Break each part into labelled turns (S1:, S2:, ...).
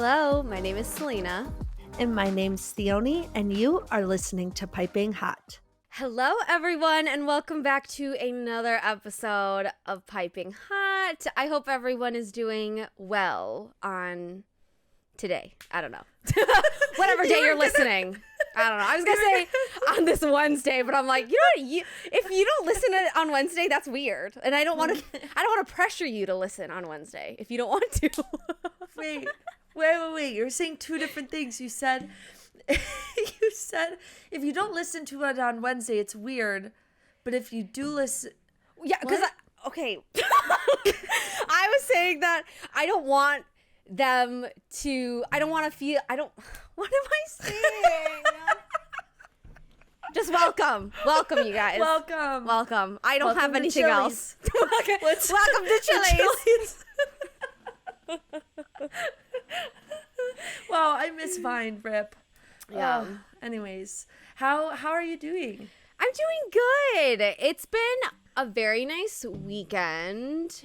S1: Hello, my name is Selena.
S2: And my name's Theoni, and you are listening to Piping Hot.
S1: Hello, everyone, and welcome back to another episode of Piping Hot. I hope everyone is doing well on today. I don't know. Whatever day you're listening. I don't know. I was going to say on this Wednesday, but I'm like, if you don't listen to it on Wednesday, that's weird. And I don't want to pressure you to listen on Wednesday if you don't want to.
S2: Wait. You're saying two different things. You said if you don't listen to it on Wednesday, it's weird. But if you do listen...
S1: Yeah, because... Okay. I was saying that I don't want them to... I don't want to feel... I don't... What am I saying? Just welcome. Welcome, you guys.
S2: Welcome.
S1: I don't have anything else. Welcome to Chili's.
S2: Well, I miss Vine, Rip.
S1: Yeah.
S2: Anyways, how are you doing?
S1: I'm doing good. It's been a very nice weekend.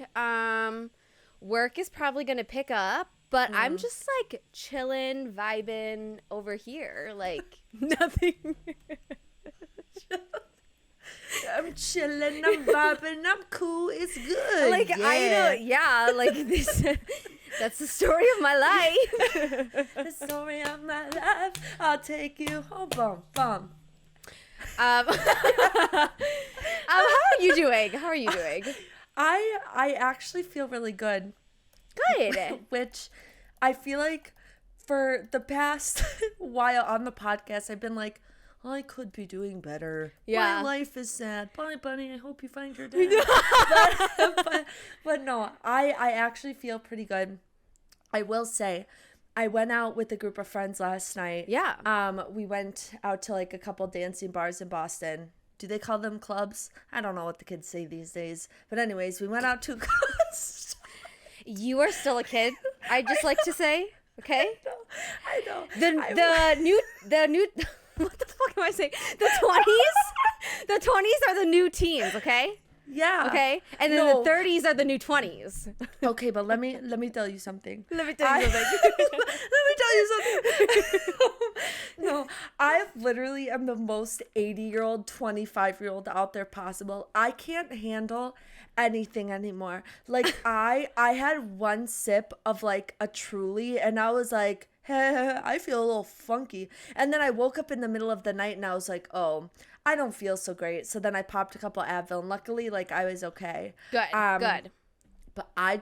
S1: Work is probably going to pick up, but I'm just like chilling, vibing over here. Like nothing.
S2: I'm chilling, I'm vibing, I'm cool, it's good.
S1: Like, yeah. I know, yeah, like this, that's the story of my life.
S2: The story of my life, I'll take you home, bum.
S1: How are you doing?
S2: I actually feel really good.
S1: Good.
S2: Which I feel like for the past while on the podcast, I've been like, I could be doing better.
S1: Yeah.
S2: My life is sad. Bye, bunny. I hope you find your dad. but no, I actually feel pretty good. I will say, I went out with a group of friends last night.
S1: Yeah.
S2: We went out to like a couple dancing bars in Boston. Do they call them clubs? I don't know what the kids say these days. But anyways, we went out to
S1: You are still a kid, I just like to say. Okay?
S2: I know.
S1: The new what the fuck am I saying? The 20s are the new teens, okay?
S2: Yeah.
S1: Okay? And then the 30s are the new 20s.
S2: Okay, but let me tell you something.
S1: Let me tell you
S2: something. No, I literally am the most 80-year-old, 25-year-old out there possible. I can't handle anything anymore. Like I had one sip of like a Truly and I was like, hey, I feel a little funky. And then I woke up in the middle of the night and I was like, oh, I don't feel so great. So then I popped a couple Advil and luckily like I was okay.
S1: Good.
S2: But I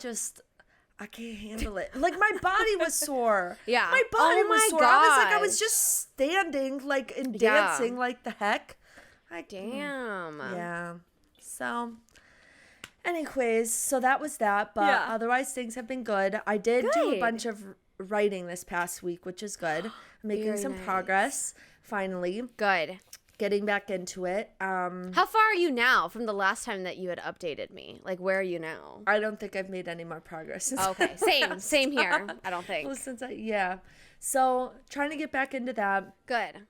S2: can't handle it. Like my body was sore.
S1: Yeah.
S2: My body was sore.
S1: Gosh.
S2: I was just standing like and dancing like the heck.
S1: Damn.
S2: Yeah. So anyways, so that was that. But otherwise things have been good. I did do a bunch of writing this past week, which is good. Making some progress finally.
S1: Good.
S2: Getting back into it.
S1: How far are you now from the last time that you had updated me? Like, where are you now?
S2: I don't think I've made any more progress since
S1: okay, same here. I don't think.
S2: Well, so trying to get back into that.
S1: Good.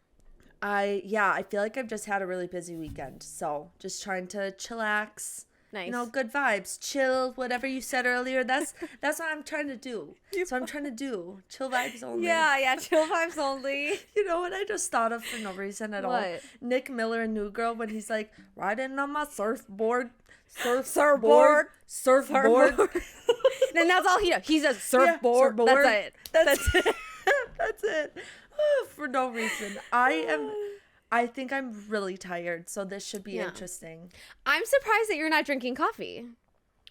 S2: I feel like I've just had a really busy weekend, so just trying to chillax.
S1: Nice.
S2: You know, good vibes, chill, whatever you said earlier. That's what I'm trying to do. So I'm trying to do chill vibes only.
S1: Yeah, chill vibes only.
S2: You know what I just thought of for no reason at all? Nick Miller in New Girl when he's like, riding on my surfboard.
S1: Surfboard. Then that's all he does. He's a surfboard.
S2: Yeah,
S1: That's it.
S2: That's it. That's it. For no reason. I think I'm really tired, so this should be interesting.
S1: I'm surprised that you're not drinking coffee.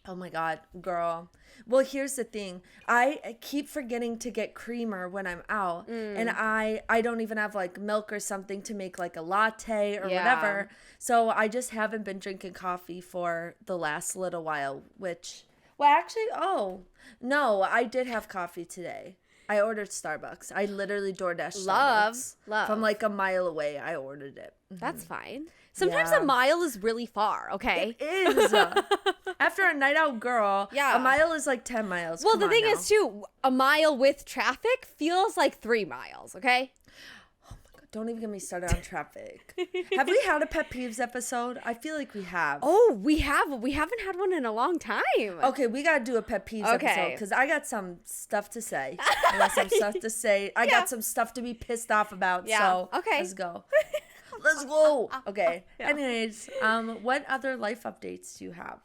S2: Oh my God, girl. Well, here's the thing. I keep forgetting to get creamer when I'm out. And I don't even have like milk or something to make like a latte or whatever. So I just haven't been drinking coffee for the last little while, no, I did have coffee today. I ordered Starbucks. I literally DoorDashed Starbucks.
S1: Love.
S2: From like a mile away, I ordered it.
S1: That's fine. Sometimes a mile is really far, okay?
S2: It is. After a night out, girl, a mile is like 10 miles.
S1: Well, the thing is, too, a mile with traffic feels like 3 miles, okay?
S2: Oh my God, Don't even get me started on traffic. Have we had a pet peeves episode? I feel like we have.
S1: Oh, we have. We haven't had one in a long time.
S2: Okay, we got to do a pet peeves episode because I got some stuff to say. I got some stuff to say. I got some stuff to be pissed off about. Yeah. So let's go. Let's go. Okay. Yeah. Anyways, what other life updates do you have?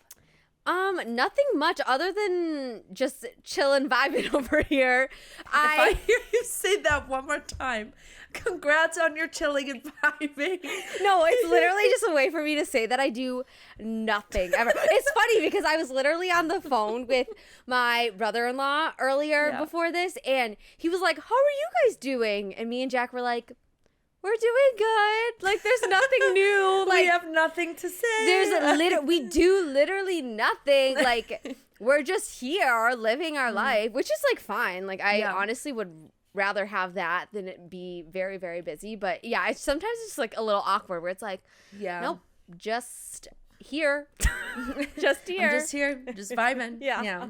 S1: Nothing much other than just chilling, vibing over here.
S2: If I hear you say that one more time, congrats on your chilling and vibing.
S1: No, it's literally just a way for me to say that I do nothing ever. It's funny because I was literally on the phone with my brother-in-law earlier before this, and he was like, "How are you guys doing?" And me and Jack were like, "We're doing good. Like, there's nothing new. Like,
S2: we have nothing to say.
S1: We do literally nothing. Like, we're just here living our life, which is like fine. Like, I honestly would rather have that than it be very, very busy. But yeah, sometimes it's like a little awkward where it's like, nope, just here, just here,
S2: I'm just here, just vibing. Yeah.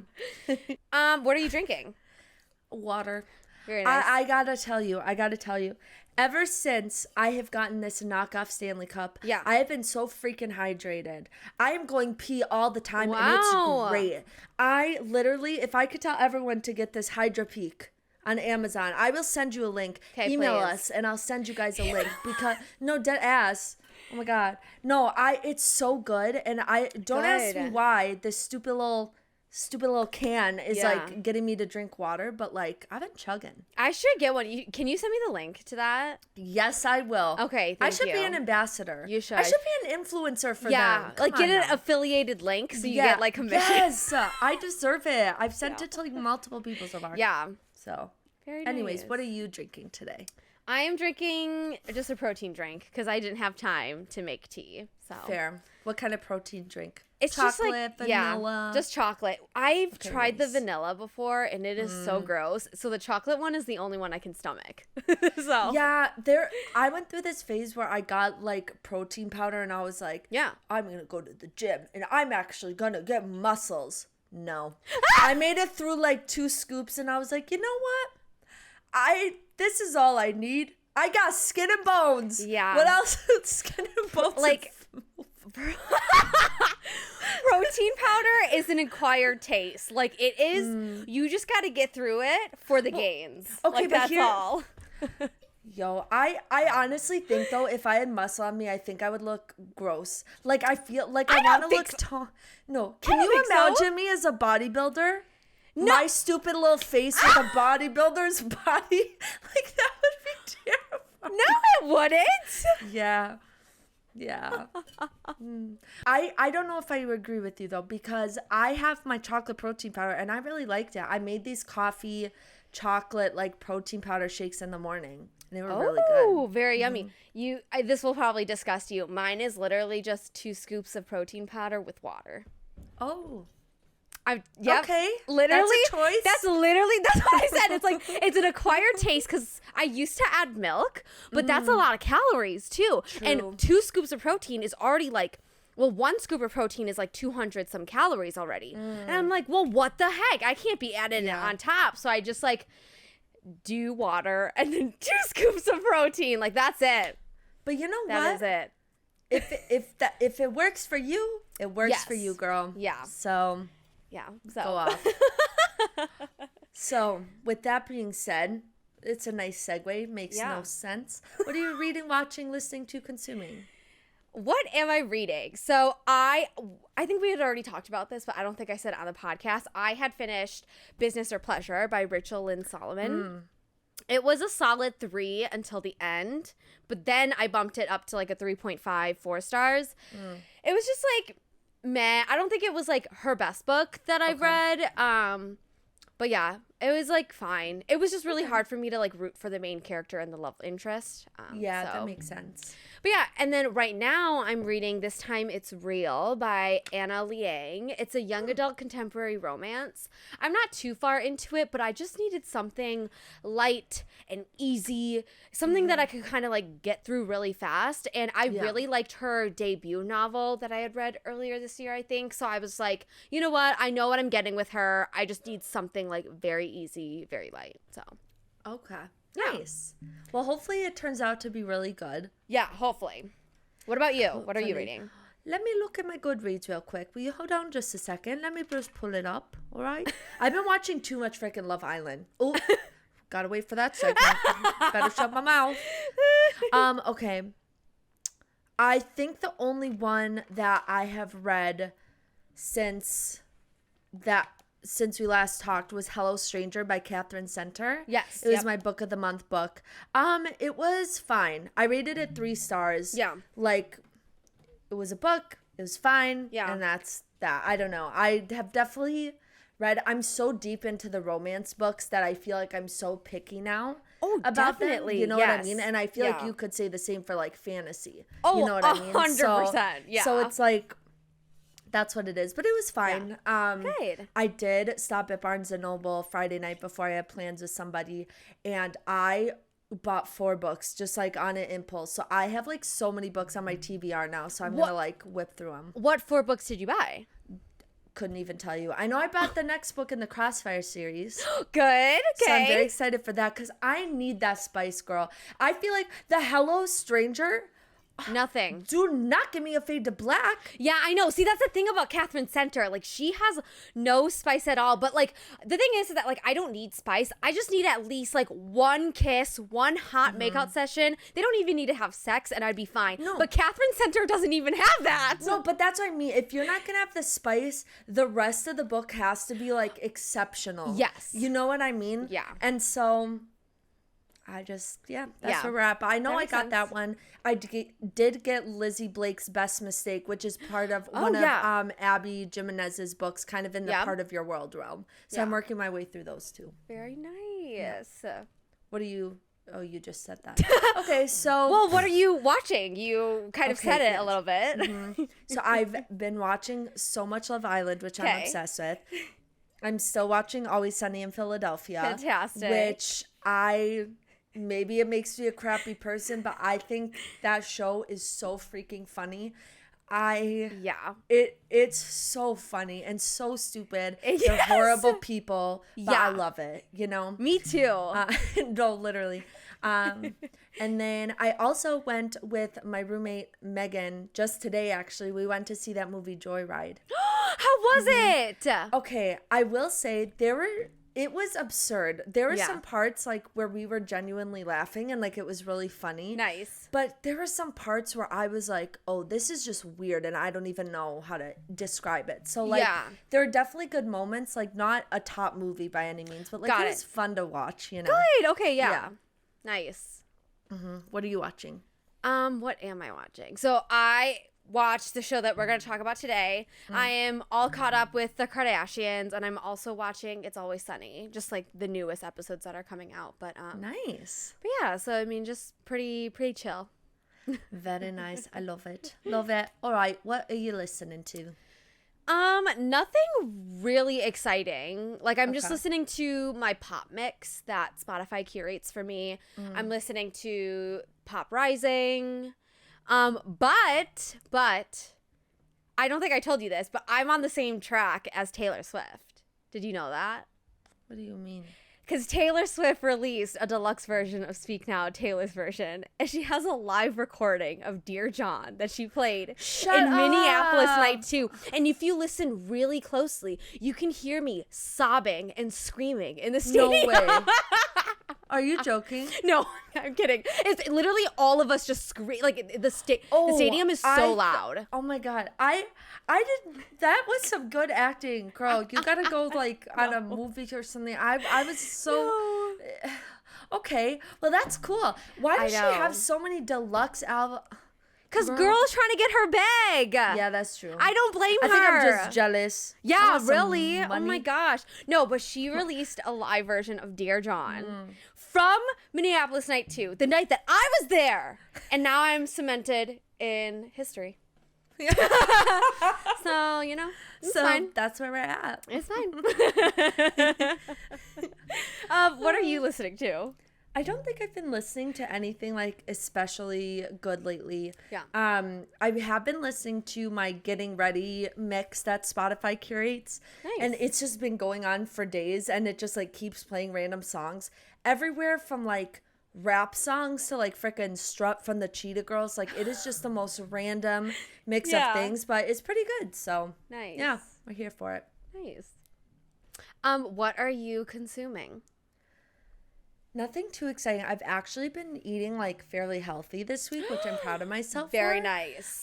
S1: What are you drinking?
S2: Water.
S1: Very nice.
S2: I gotta tell you. Ever since I have gotten this knockoff Stanley Cup, I have been so freaking hydrated. I am going pee all the time, and it's great. I literally, if I could tell everyone to get this Hydra Peak on Amazon, I will send you a link. Email us, and I'll send you guys a link. Because, no, dead ass. Oh my God. No, it's so good, and I don't ask me why this stupid little can is like getting me to drink water, but like I've been chugging.
S1: I should get one. Can you send me the link to that?
S2: Yes, I will.
S1: Okay,
S2: I should be an ambassador.
S1: You should.
S2: I should be an influencer for them.
S1: Yeah, like get an affiliated link so you get like commission.
S2: Yes, I deserve it. I've sent it to like multiple people so far.
S1: Yeah.
S2: So,
S1: very nice.
S2: Anyways, what are you drinking today?
S1: I am drinking just a protein drink because I didn't have time to make tea. So
S2: fair. What kind of protein drink?
S1: It's
S2: chocolate,
S1: just like
S2: vanilla.
S1: Just chocolate. I've tried the vanilla before, and it is so gross. So the chocolate one is the only one I can stomach. So
S2: yeah, I went through this phase where I got like protein powder, and I was like, I'm gonna go to the gym, and I'm actually gonna get muscles. No, I made it through like 2 scoops, and I was like, you know what? This is all I need. I got skin and bones. Yeah. What else? Skin and bones.
S1: Like. Protein powder is an acquired taste. Like it is, you just got to get through it for the gains. Okay, like, that's all.
S2: Yo, I honestly think though, if I had muscle on me, I think I would look gross. Like I feel like I want to look tall. No, can you imagine me as a bodybuilder? No. My stupid little face with a bodybuilder's body, like that would be terrifying.
S1: No, it wouldn't.
S2: Yeah. I don't know if I agree with you though, because I have my chocolate protein powder and I really liked it. I made these coffee chocolate like protein powder shakes in the morning. And they were really good.
S1: Oh, very yummy. This will probably disgust you. Mine is literally just 2 scoops of protein powder with water.
S2: Oh.
S1: Okay. Literally.
S2: That's a choice.
S1: That's what I said. It's like, it's an acquired taste because I used to add milk, but that's a lot of calories too. True. And 2 scoops of protein is already like, 1 scoop of protein is like 200 some calories already. And I'm like, well, what the heck? I can't be adding it on top. So I just like do water and then 2 scoops of protein. Like that's it.
S2: But you know what?
S1: That is it.
S2: If it works for you, it works for you, girl.
S1: Yeah.
S2: So...
S1: yeah,
S2: so. Go off. So, with that being said, it's a nice segue. Makes no sense. What are you reading, watching, listening to, consuming?
S1: What am I reading? So, I think we had already talked about this, but I don't think I said it on the podcast. I had finished Business or Pleasure by Rachel Lynn Solomon. It was a solid 3 until the end, but then I bumped it up to like a 3.5, 4 stars. It was just like... meh. I don't think it was like her best book that I've read. But yeah, it was like fine. It was just really hard for me to like root for the main character and the love interest.
S2: That makes sense.
S1: But yeah, and then right now I'm reading This Time It's Real by Anna Liang. It's a young adult contemporary romance. I'm not too far into it, but I just needed something light and easy, something that I could kind of like get through really fast. And I really liked her debut novel that I had read earlier this year, I think. So I was like, you know what? I know what I'm getting with her. I just need something like very easy, very light. So.
S2: Okay. Nice. Well, hopefully it turns out to be really good.
S1: Yeah, hopefully. What about you? What are you reading?
S2: Let me look at my Goodreads real quick. Will you hold on just a second? Let me just pull it up, all right? I've been watching too much freaking Love Island. Oh, gotta wait for that segment. Better shut my mouth. Okay. I think the only one that I have read since we last talked was Hello Stranger by Catherine Center.
S1: Yes.
S2: It was my book of the month book. It was fine. I rated it 3 stars.
S1: Yeah.
S2: Like, it was a book. It was fine.
S1: Yeah.
S2: And that's that. I don't know. I have definitely I'm so deep into the romance books that I feel like I'm so picky now.
S1: Oh,
S2: about
S1: definitely.
S2: them. You know
S1: yes.
S2: what I mean? And I feel like you could say the same for like fantasy.
S1: Oh,
S2: you know what I mean?
S1: 100%. Yeah.
S2: So it's like, that's what it is. But it was fine.
S1: Yeah. Good.
S2: I did stop at Barnes & Noble Friday night before I had plans with somebody. And I bought 4 books just like on an impulse. So I have like so many books on my TBR now. So I'm going to like whip through them.
S1: What 4 books did you buy?
S2: Couldn't even tell you. I know I bought the next book in the Crossfire series.
S1: Good. Okay.
S2: So I'm very excited for that because I need that spice, girl. I feel like the Hello Stranger,
S1: Nothing.
S2: do not give me a fade to black.
S1: Yeah, I know. See, that's the thing about Catherine Center. Like, she has no spice at all. But, like, the thing is that, like, I don't need spice. I just need at least, like, 1 kiss, 1 hot makeout session. They don't even need to have sex, and I'd be fine.
S2: No.
S1: But Catherine Center doesn't even have that.
S2: No, but that's what I mean. If you're not going to have the spice, the rest of the book has to be, like, exceptional.
S1: Yes.
S2: You know what I mean?
S1: Yeah.
S2: And so that's
S1: Yeah.
S2: where we're at. But I know
S1: That
S2: I
S1: makes
S2: got
S1: sense.
S2: that one. I did get Lizzie Blake's Best Mistake, which is part of one
S1: yeah.
S2: of Abby Jimenez's books, kind of in the
S1: Yep.
S2: part of your world realm. So
S1: Yeah.
S2: I'm working my way through those 2.
S1: Very nice.
S2: What do you... Oh, you just said that. Okay, so...
S1: Well, what are you watching? You kind of
S2: Okay,
S1: said it
S2: yes.
S1: a little bit.
S2: So I've been watching so much Love Island, which I'm
S1: Okay.
S2: obsessed with. I'm still watching Always Sunny in Philadelphia.
S1: Fantastic.
S2: Which maybe it makes me a crappy person, but I think that show is so freaking funny.
S1: Yeah.
S2: It's so funny and so stupid. They're
S1: Yes.
S2: horrible people, but I
S1: Yeah.
S2: love it, you know?
S1: Me too.
S2: No, literally. And then I also went with my roommate Megan just today. Actually, we went to see that movie Joyride.
S1: How was it?
S2: Okay, I will say it was absurd. There were
S1: Yeah.
S2: some parts like where we were genuinely laughing and like it was really funny.
S1: Nice.
S2: But there were some parts where I was like, oh, this is just weird and I don't even know how to describe it. So like
S1: Yeah.
S2: there are definitely good moments, like not a top movie by any means, but like
S1: Got
S2: it
S1: it.
S2: was fun to watch, you know.
S1: Good. Okay. Yeah.
S2: Yeah.
S1: Nice.
S2: What are you watching?
S1: What am I watching? So I watched the show that we're going to talk about today. I am all caught up with the Kardashians, and I'm also watching It's Always Sunny, just like the newest episodes that are coming out. But
S2: Nice.
S1: but yeah, so I mean, just pretty chill.
S2: Very nice. I love it. Love it. All right, what are you listening to?
S1: Nothing really exciting. Like I'm just
S2: Okay.
S1: listening to my pop mix that Spotify curates for me. I'm listening to Pop Rising. But I don't think I told you this, but I'm on the same track as Taylor Swift. Did you know that?
S2: What do you mean?
S1: Because Taylor Swift released a deluxe version of Speak Now, Taylor's version, and she has a live recording of Dear John that she played
S2: Shut
S1: in Minneapolis
S2: up.
S1: Night 2. And if you listen really closely, you can hear me sobbing and screaming in the
S2: No
S1: stadium.
S2: way. Are you joking?
S1: No, I'm kidding. It's literally all of us just scream. Like the stadium is so
S2: I-
S1: loud.
S2: Oh my god. I did that was some good acting, girl. You gotta go like on a movie or something. I was so okay. Well, that's cool. Why does she
S1: know.
S2: have so many deluxe albums?
S1: Because girl's trying to get her bag.
S2: Yeah, that's true.
S1: I don't blame
S2: I
S1: her.
S2: think I'm just jealous. I
S1: Yeah,
S2: want some
S1: really? Oh my
S2: money.
S1: gosh. No, but she released a live version of Dear John from Minneapolis Night 2, the night that I was there. And now I'm cemented in history. So, you know, it's
S2: So
S1: fine.
S2: that's where we're at.
S1: It's fine. What are you listening to?
S2: I don't think I've been listening to anything like especially good lately.
S1: Yeah.
S2: I have been listening to my Getting Ready mix that Spotify curates.
S1: Nice.
S2: And it's just been going on for days and it just like keeps playing random songs everywhere from like rap songs to like freaking Strut from the Cheetah Girls. Like it is just the most random mix of things, but it's pretty good. So
S1: nice.
S2: Yeah, we're here for it.
S1: Nice. What are you consuming?
S2: Nothing too exciting. I've actually been eating like fairly healthy this week, which I'm proud of myself
S1: Very
S2: for.
S1: nice.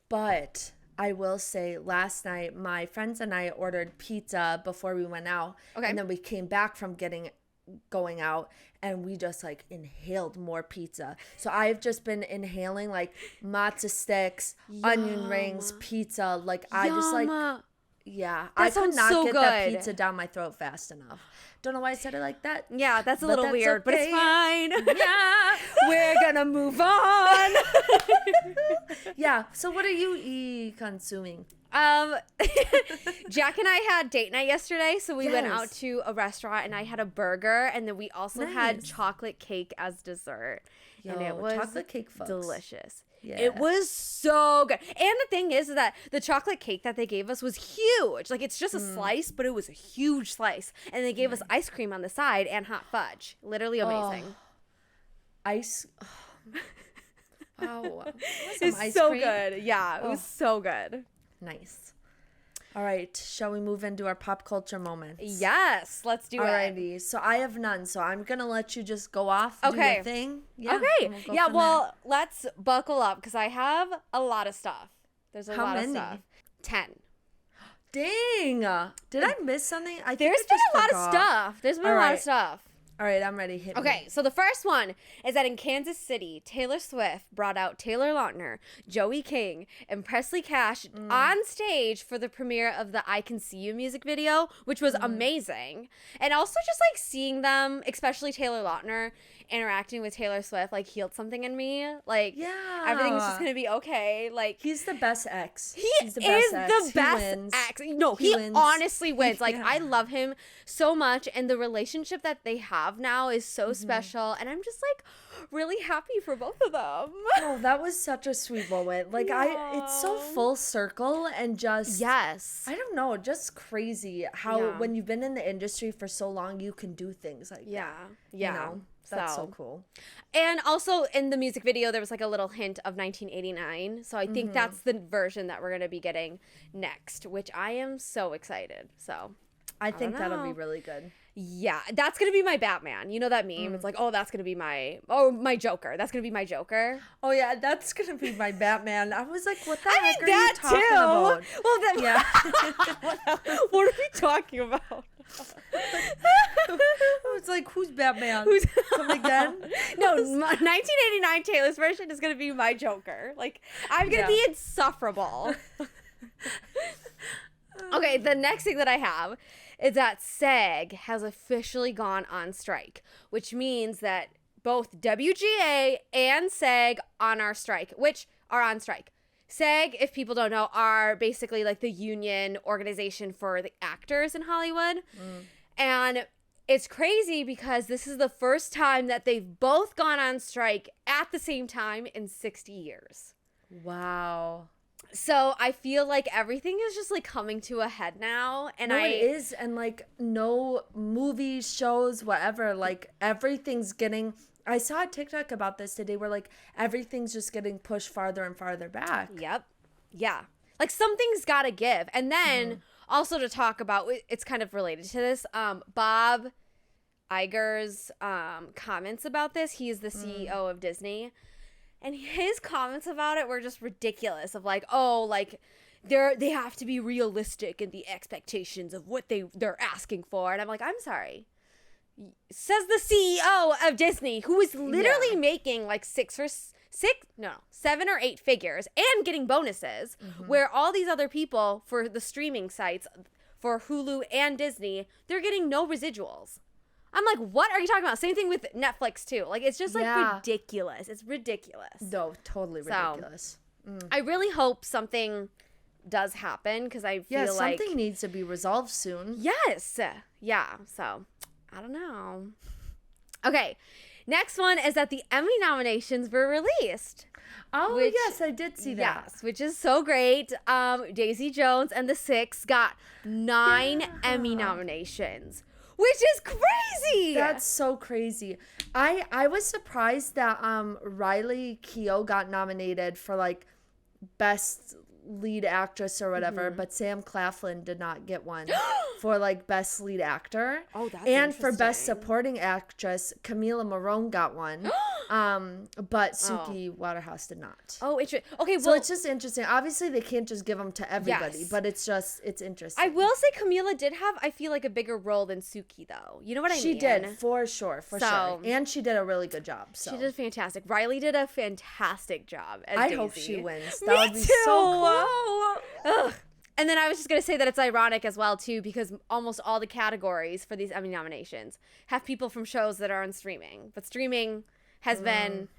S2: But I will say last night my friends and I ordered pizza before we went out.
S1: Okay.
S2: And then we came back from going out and we just like inhaled more pizza. So I've just been inhaling like matzo sticks, onion rings, pizza. Like I just like I could not get that pizza down my throat fast enough. Don't know why I said it like that.
S1: Yeah, that's a little weird, but it's fine.
S2: Yeah, we're gonna move on. Yeah. So what are you consuming?
S1: Jack and I had date night yesterday, so we went out to a restaurant and I had a burger, and then we also had chocolate cake as dessert. And it was
S2: chocolate cake, folks.
S1: Delicious.
S2: Yeah.
S1: It was so good. And the thing is that the chocolate cake that they gave us was huge. Like, it's just a slice, but it was a huge slice. And they gave us ice cream on the side and hot fudge. Literally amazing.
S2: Wow.
S1: It's so good. Yeah, it was so good.
S2: Nice. All right, shall we move into our pop culture moments?
S1: Yes, let's do it.
S2: Alrighty, so I have none, so I'm gonna let you just go off, do your thing. Yeah,
S1: okay. Let's buckle up because I have a lot of stuff. There's a lot of stuff. 10.
S2: Dang! Did I miss something?
S1: There's been a lot of stuff. There's been a lot of stuff.
S2: All right, I'm ready. Hit me.
S1: So the first one is that in Kansas City, Taylor Swift brought out Taylor Lautner, Joey King, and Presley Cash on stage for the premiere of the I Can See You music video, which was amazing. And also just like seeing them, especially Taylor Lautner, interacting with Taylor Swift, like healed something in me. Like, everything's just going to be okay. Like,
S2: he's the best ex.
S1: He's the best ex. No, he honestly wins. Like, I love him so much. And the relationship that they have now is so special. And I'm just like really happy for both of them.
S2: Oh, that was such a sweet moment. Like, it's so full circle and just, I don't know, just crazy how when you've been in the industry for so long, you can do things like that. You know? That's so cool.
S1: And also in the music video, there was like a little hint of 1989. So I think that's the version that we're going to be getting next, which I am so excited. So
S2: I think that'll be really good.
S1: Yeah, that's going to be my Batman. You know that meme? It's like, oh, that's going to be my Joker. That's going to be my Joker.
S2: Oh, yeah, that's going to be my Batman. I was like, what the heck are you talking about?
S1: Well, what are we talking about?
S2: It's like, who's Batman? Come again?
S1: No, 1989 Taylor's version is going to be my Joker. Like, I'm going to be insufferable. Okay, the next thing that I have is that SAG has officially gone on strike, which means that both WGA and SAG are on strike. SAG, if people don't know, are basically like the union organization for the actors in Hollywood. And it's crazy because this is the first time that they've both gone on strike at the same time in 60 years.
S2: Wow.
S1: So I feel like everything is just like coming to a head now. And
S2: it is. And like no movies, shows, whatever, like everything's getting, I saw a TikTok about this today where like everything's just getting pushed farther and farther back.
S1: Yep. Yeah. Like something's got to give. And then also to talk about, it's kind of related to this, Bob Iger's comments about this. He is the CEO of Disney. And his comments about it were just ridiculous of like, oh, like they have to be realistic in the expectations of what they're asking for. And I'm like, I'm sorry. Says the CEO of Disney, who is literally making like 7 or 8 figures and getting bonuses, where all these other people for the streaming sites, for Hulu and Disney, they're getting no residuals. I'm like, what are you talking about? Same thing with Netflix, too. Like, it's just, like, ridiculous. It's ridiculous.
S2: No, totally ridiculous.
S1: I really hope something does happen because I feel like...
S2: something needs to be resolved soon.
S1: Yes. Yeah, so, I don't know. Okay, next one is that the Emmy nominations were released.
S2: Oh, yes, I did see that.
S1: Yes, which is so great. Daisy Jones and the Six got 9 Emmy nominations, which is crazy.
S2: That's so crazy. I was surprised that Riley Keough got nominated for like best lead actress or whatever, but Sam Claflin did not get one for like best lead actor.
S1: Oh, that's
S2: and for best
S1: interesting.
S2: supporting actress, Camila Morone got one. But Suki Waterhouse did not.
S1: Oh, okay, well,
S2: So it's just interesting. Obviously, they can't just give them to everybody,
S1: Yes.
S2: but it's interesting.
S1: I will say Camila did have, I feel like, a bigger role than Suki, though. You know what I mean?
S2: She did, for sure.
S1: So-
S2: And she did a really good job. So
S1: She did fantastic. Riley did a fantastic job as
S2: I
S1: Daisy.
S2: hope she wins.
S1: Me
S2: That would be
S1: too.
S2: so cool.
S1: Ugh. And then I was just going to say that it's ironic as well, too, because almost all the categories for these Emmy nominations have people from shows that are on streaming. But streaming has been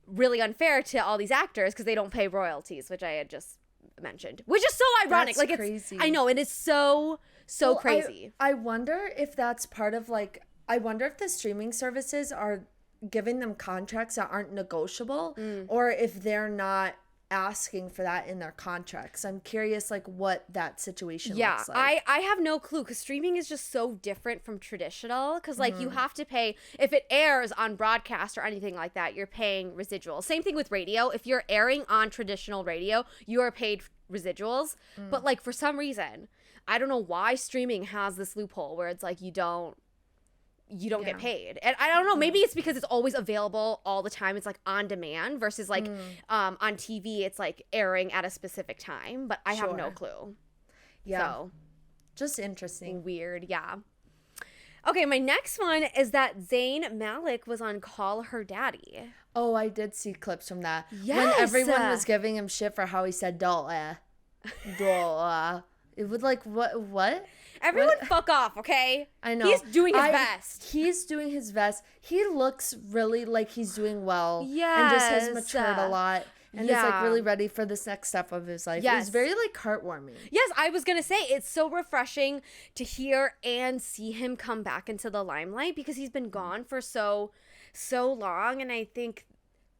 S1: really unfair to all these actors because they don't pay royalties, which I had just mentioned. Which is so ironic.
S2: That's
S1: like
S2: crazy.
S1: I know, it is so
S2: Well,
S1: crazy.
S2: I wonder if that's part of like, I wonder if the streaming services are giving them contracts that aren't negotiable or if they're not asking for that in their contracts. I'm curious like what that situation looks like.
S1: I have no clue because streaming is just so different from traditional because like you have to pay if it airs on broadcast or anything like that, you're paying residuals. Same thing with radio. If you're airing on traditional radio, you are paid residuals. But like for some reason, I don't know why streaming has this loophole where it's like you don't get paid. And I don't know, maybe it's because it's always available all the time. It's like on demand versus like on TV it's like airing at a specific time, but I have no clue.
S2: Yeah.
S1: So
S2: Just interesting.
S1: weird, yeah. Okay, my next one is that Zayn Malik was on Call Her Daddy.
S2: Oh, I did see clips from that.
S1: Yes.
S2: When everyone was giving him shit for how he said duh. It would like what?
S1: Everyone fuck off, okay?
S2: I know.
S1: He's doing his best.
S2: He's doing his best. He looks really like he's doing well. And just has
S1: Yes.
S2: matured a lot. And is like
S1: Yeah.
S2: really ready for this next step of his life.
S1: Yes.
S2: It's very like heartwarming.
S1: Yes, I was going to say it's so refreshing to hear and see him come back into the limelight because he's been gone for so long, and I think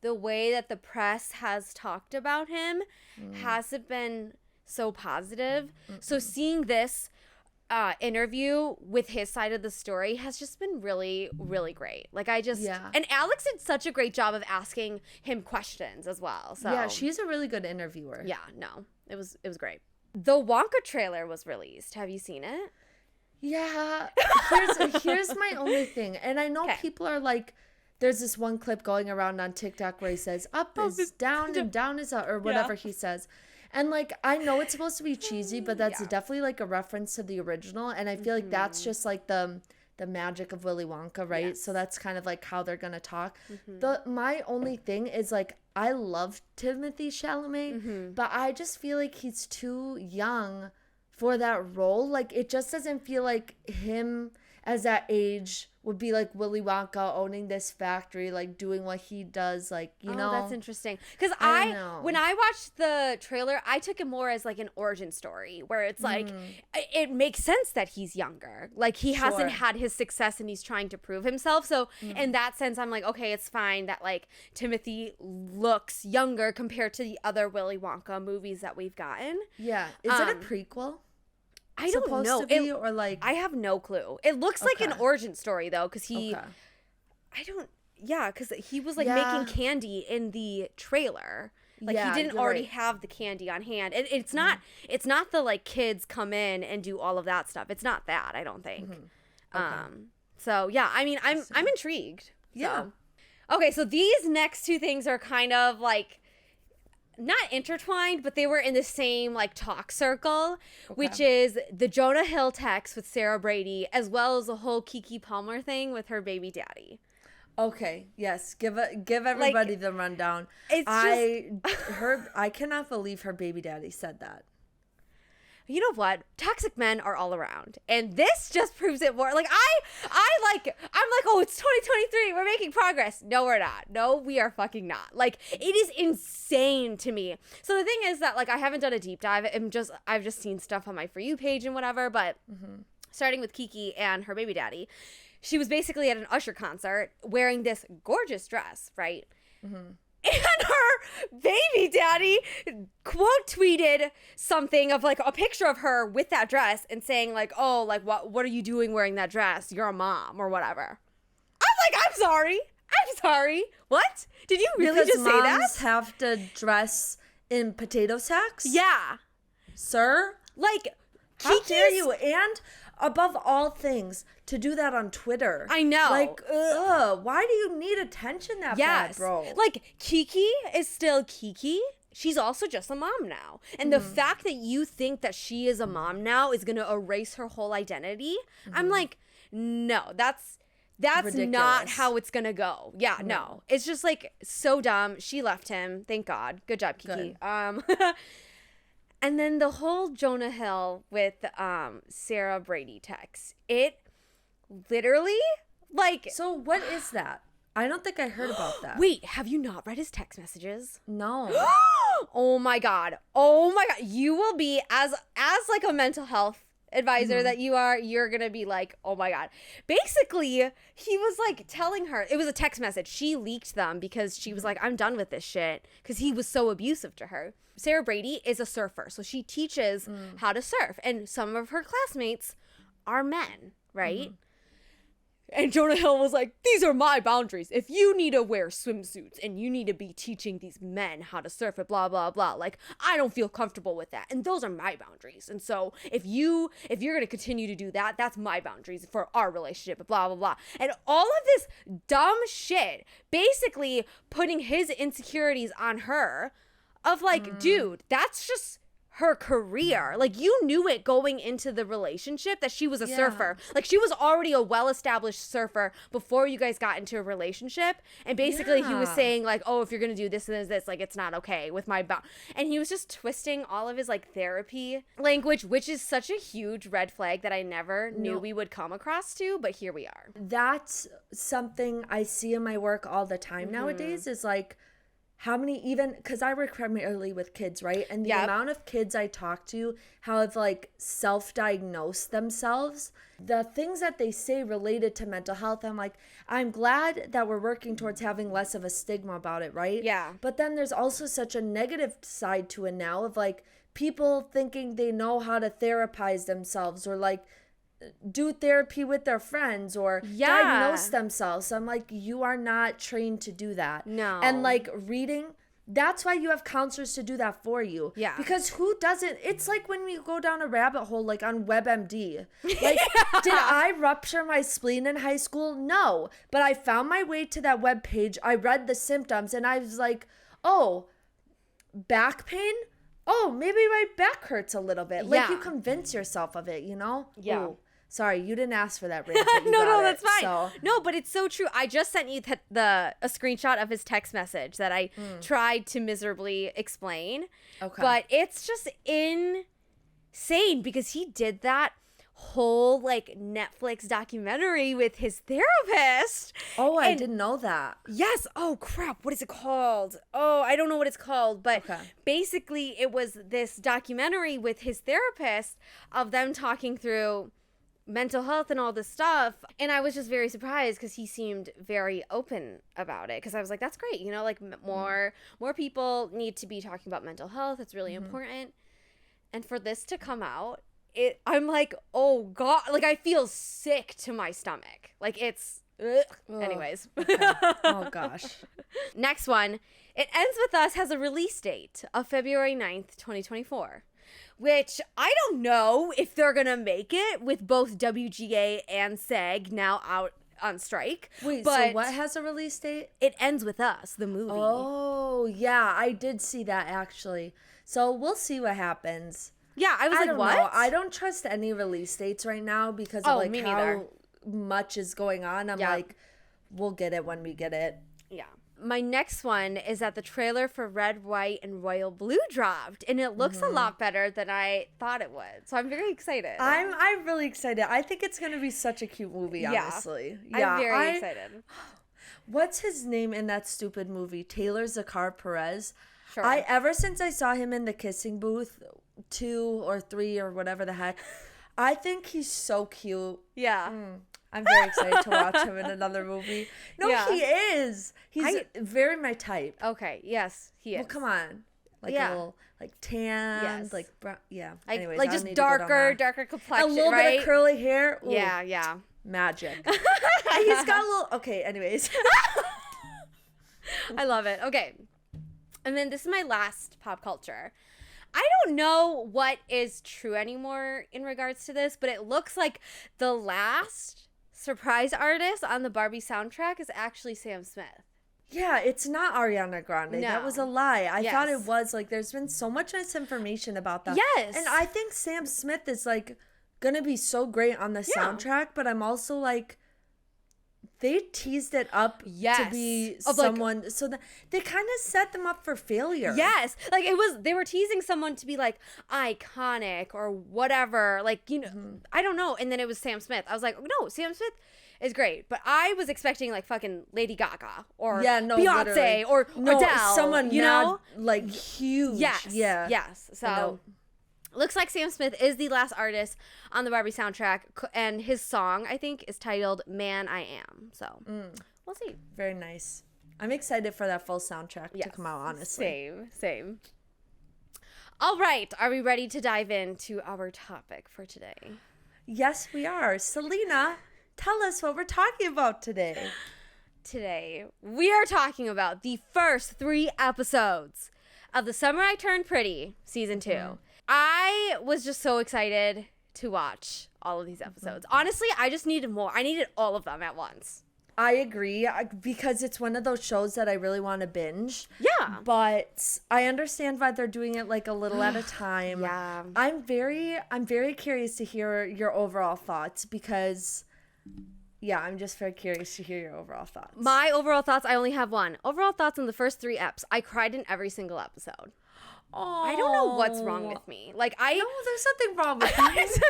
S1: the way that the press has talked about him hasn't been so positive. So seeing this interview with his side of the story has just been really, really great. Like and Alex did such a great job of asking him questions as well. So
S2: Yeah, she's a really good interviewer.
S1: yeah, no, it was great. The Wonka trailer was released. Have you seen it?
S2: Yeah. Here's my only thing. And I know people are like, there's this one clip going around on TikTok where he says, up is down and down is up, or whatever he says. And like, I know it's supposed to be cheesy, but that's definitely like a reference to the original. And I feel like that's just like the magic of Willy Wonka, right?
S1: Yes.
S2: So that's kind of like how they're gonna talk. My only thing is like, I love Timothée Chalamet, but I just feel like he's too young for that role. Like, it just doesn't feel like him as that age would be like Willy Wonka owning this factory, like doing what he does, like, you know.
S1: That's interesting. Because
S2: know.
S1: when I watched the trailer, I took it more as like an origin story where it's like, it makes sense that he's younger. Like he hasn't had his success and he's trying to prove himself. So in that sense, I'm like, okay, it's fine that like Timothy looks younger compared to the other Willy Wonka movies that we've gotten.
S2: Yeah. Is it a prequel?
S1: I don't
S2: Supposed
S1: know.
S2: to be, or like
S1: I have no clue. It looks like an origin story though, because he.
S2: Okay.
S1: Because he was like making candy in the trailer. Like he didn't already have the candy on hand. And it's not the like kids come in and do all of that stuff. It's not that, I don't think. So yeah, I mean I'm intrigued.
S2: Yeah.
S1: So. Okay, so these next two things are kind of like not intertwined, but they were in the same like talk circle, which is the Jonah Hill text with Sarah Brady, as well as the whole Keke Palmer thing with her baby daddy.
S2: Okay, yes. Give everybody the rundown.
S1: It's
S2: I cannot believe her baby daddy said that.
S1: You know what? Toxic men are all around. And this just proves it more. Like I'm like, oh, it's 2023. We're making progress. No, we're not. No, we are fucking not. Like, it is insane to me. So the thing is that like I haven't done a deep dive. I've just seen stuff on my For You page and whatever, but starting with Keke and her baby daddy, she was basically at an Usher concert wearing this gorgeous dress, right? And her baby daddy quote tweeted something of like a picture of her with that dress and saying like, oh, like what are you doing wearing that dress? You're a mom or whatever. I'm like, I'm sorry. What? Did you really
S2: because
S1: just say that?
S2: moms have to dress in potato sacks?
S1: Yeah.
S2: Sir?
S1: Like,
S2: How dare you? And above all things, to do that on Twitter.
S1: I know.
S2: Like, why do you need attention that bad, bro?
S1: Like, Keke is still Keke. She's also just a mom now. And the fact that you think that she is a mom now is going to erase her whole identity, I'm like, no, that's
S2: Ridiculous.
S1: not how it's going to go. Yeah, no. It's just like so dumb. She left him. Thank God. Good job, Keke. And then the whole Jonah Hill with Sarah Brady text. It literally, like...
S2: So what is that? I don't think I heard about that.
S1: Wait, have you not read his text messages?
S2: No.
S1: Oh my God. You will be, as like a mental health advisor that you're gonna be like, oh my God. Basically, he was like telling her, it was a text message. She leaked them because she was like, I'm done with this shit, because he was so abusive to her. Sarah Brady is a surfer, so she teaches how to surf, and some of her classmates are men, right? And Jonah Hill was like, these are my boundaries. If you need to wear swimsuits and you need to be teaching these men how to surf it, blah, blah, blah, like, I don't feel comfortable with that. And those are my boundaries. And so if you're going to continue to do that, that's my boundaries for our relationship, blah, blah, blah. And all of this dumb shit, basically putting his insecurities on her of like, dude, that's just her career. Like, you knew it going into the relationship that she was a surfer. Like, she was already a well-established surfer before you guys got into a relationship. And basically he was saying like, oh, if you're gonna do this and this, like, it's not okay with my and he was just twisting all of his like therapy language, which is such a huge red flag that I never knew we would come across to, but here we are.
S2: That's something I see in my work all the time nowadays, is like, how many, even because I work primarily with kids, right? And the amount of kids I talk to how have like self-diagnosed themselves, the things that they say related to mental health, I'm like, I'm glad that we're working towards having less of a stigma about it, right?
S1: Yeah.
S2: But then there's also such a negative side to it now of like people thinking they know how to therapize themselves or like do therapy with their friends or diagnose themselves. So I'm like, you are not trained to do that.
S1: No.
S2: And like reading, that's why you have counselors to do that for you.
S1: Yeah.
S2: Because who doesn't? It's like when we go down a rabbit hole, like on WebMD. Like, did I rupture my spleen in high school? No. But I found my way to that webpage. I read the symptoms and I was like, oh, back pain? Oh, maybe my back hurts a little bit. Like, you convince yourself of it, you know?
S1: Yeah.
S2: Ooh. Sorry, you didn't ask for that rant.
S1: No, that's fine.
S2: So.
S1: No, but it's so true. I just sent you a screenshot of his text message that I tried to miserably explain. Okay. But it's just insane because he did that whole like Netflix documentary with his therapist.
S2: Oh, I didn't know that.
S1: Yes. Oh crap. What is it called? Oh, I don't know what it's called, but basically it was this documentary with his therapist of them talking through mental health and all this stuff. And I was just very surprised because he seemed very open about it, because I was like, that's great, you know, like more people need to be talking about mental health. It's really important. And for this to come out, I'm like, oh God, like I feel sick to my stomach. Like it's anyways.
S2: Okay. Oh gosh.
S1: Next one. It Ends With Us has a release date of February 9th, 2024. Which I don't know if they're going to make it with both WGA and SAG now out on strike.
S2: Wait,
S1: but
S2: so what has a release date?
S1: It Ends With Us, the movie.
S2: Oh, yeah, I did see that actually. So we'll see what happens.
S1: Yeah, I was like, what?
S2: Know. I don't trust any release dates right now because of like how much is going on. I'm like, we'll get it when we get it.
S1: Yeah. My next one is that the trailer for Red, White, and Royal Blue dropped, and it looks a lot better than I thought it would. So I'm very excited.
S2: I'm really excited. I think it's going to be such a cute movie, honestly. Yeah,
S1: I'm very excited.
S2: What's his name in that stupid movie? Taylor Zakar Perez.
S1: Sure.
S2: Ever since I saw him in the Kissing Booth 2 or 3 or whatever the heck, I think he's so cute.
S1: Yeah.
S2: I'm very excited to watch him in another movie. No,
S1: Yeah.
S2: he is. He's very my type.
S1: Okay, yes, he is.
S2: Well, come on. Like a little, like tan,
S1: Yes.
S2: like brown. Yeah.
S1: Like,
S2: Anyways,
S1: like
S2: I don't
S1: just
S2: need to go down
S1: darker
S2: that.
S1: complexion,
S2: A little
S1: right?
S2: bit of curly hair. Ooh,
S1: Yeah.
S2: magic. He's got a little. Okay. Anyways.
S1: I love it. Okay. And then this is my last pop culture. I don't know what is true anymore in regards to this, but it looks like the last surprise artist on the Barbie soundtrack is actually Sam Smith.
S2: Yeah, it's not Ariana Grande.
S1: No.
S2: That was a lie. I thought it
S1: Yes.
S2: was. Like, there's been so much misinformation about that.
S1: Yes.
S2: And I think Sam Smith is, like, gonna be so great on the soundtrack, but I'm also, like, they teased it up to be someone, so that they kind of set them up for failure.
S1: Yes. Like, they were teasing someone to be, like, iconic or whatever. Like, you know, I don't know. And then it was Sam Smith. I was like, no, Sam Smith is great. But I was expecting, like, fucking Lady Gaga or Beyonce
S2: literally.
S1: or Adele.
S2: Someone
S1: you know?
S2: like, huge.
S1: Yes.
S2: Yeah.
S1: Yes. So, looks like Sam Smith is the last artist on the Barbie soundtrack. And his song, I think, is titled Man I Am. So, we'll see.
S2: Very nice. I'm excited for that full soundtrack to come out, honestly.
S1: Same. All right. Are we ready to dive into our topic for today?
S2: Yes, we are. Selena, tell us what we're talking about today.
S1: Today, we are talking about the first 3 episodes of The Summer I Turned Pretty, Season 2. I was just so excited to watch all of these episodes. Honestly, I just needed more. I needed all of them at once.
S2: I agree, because it's one of those shows that I really want to binge.
S1: Yeah.
S2: But I understand why they're doing it like a little at a time.
S1: Yeah.
S2: I'm very curious to hear your overall thoughts because I'm just very curious to hear your overall thoughts.
S1: My overall thoughts, I only have one. Overall thoughts on the first 3 eps. I cried in every single episode.
S2: Oh,
S1: I don't know what's wrong with me. Like,
S2: No, there's nothing wrong with you.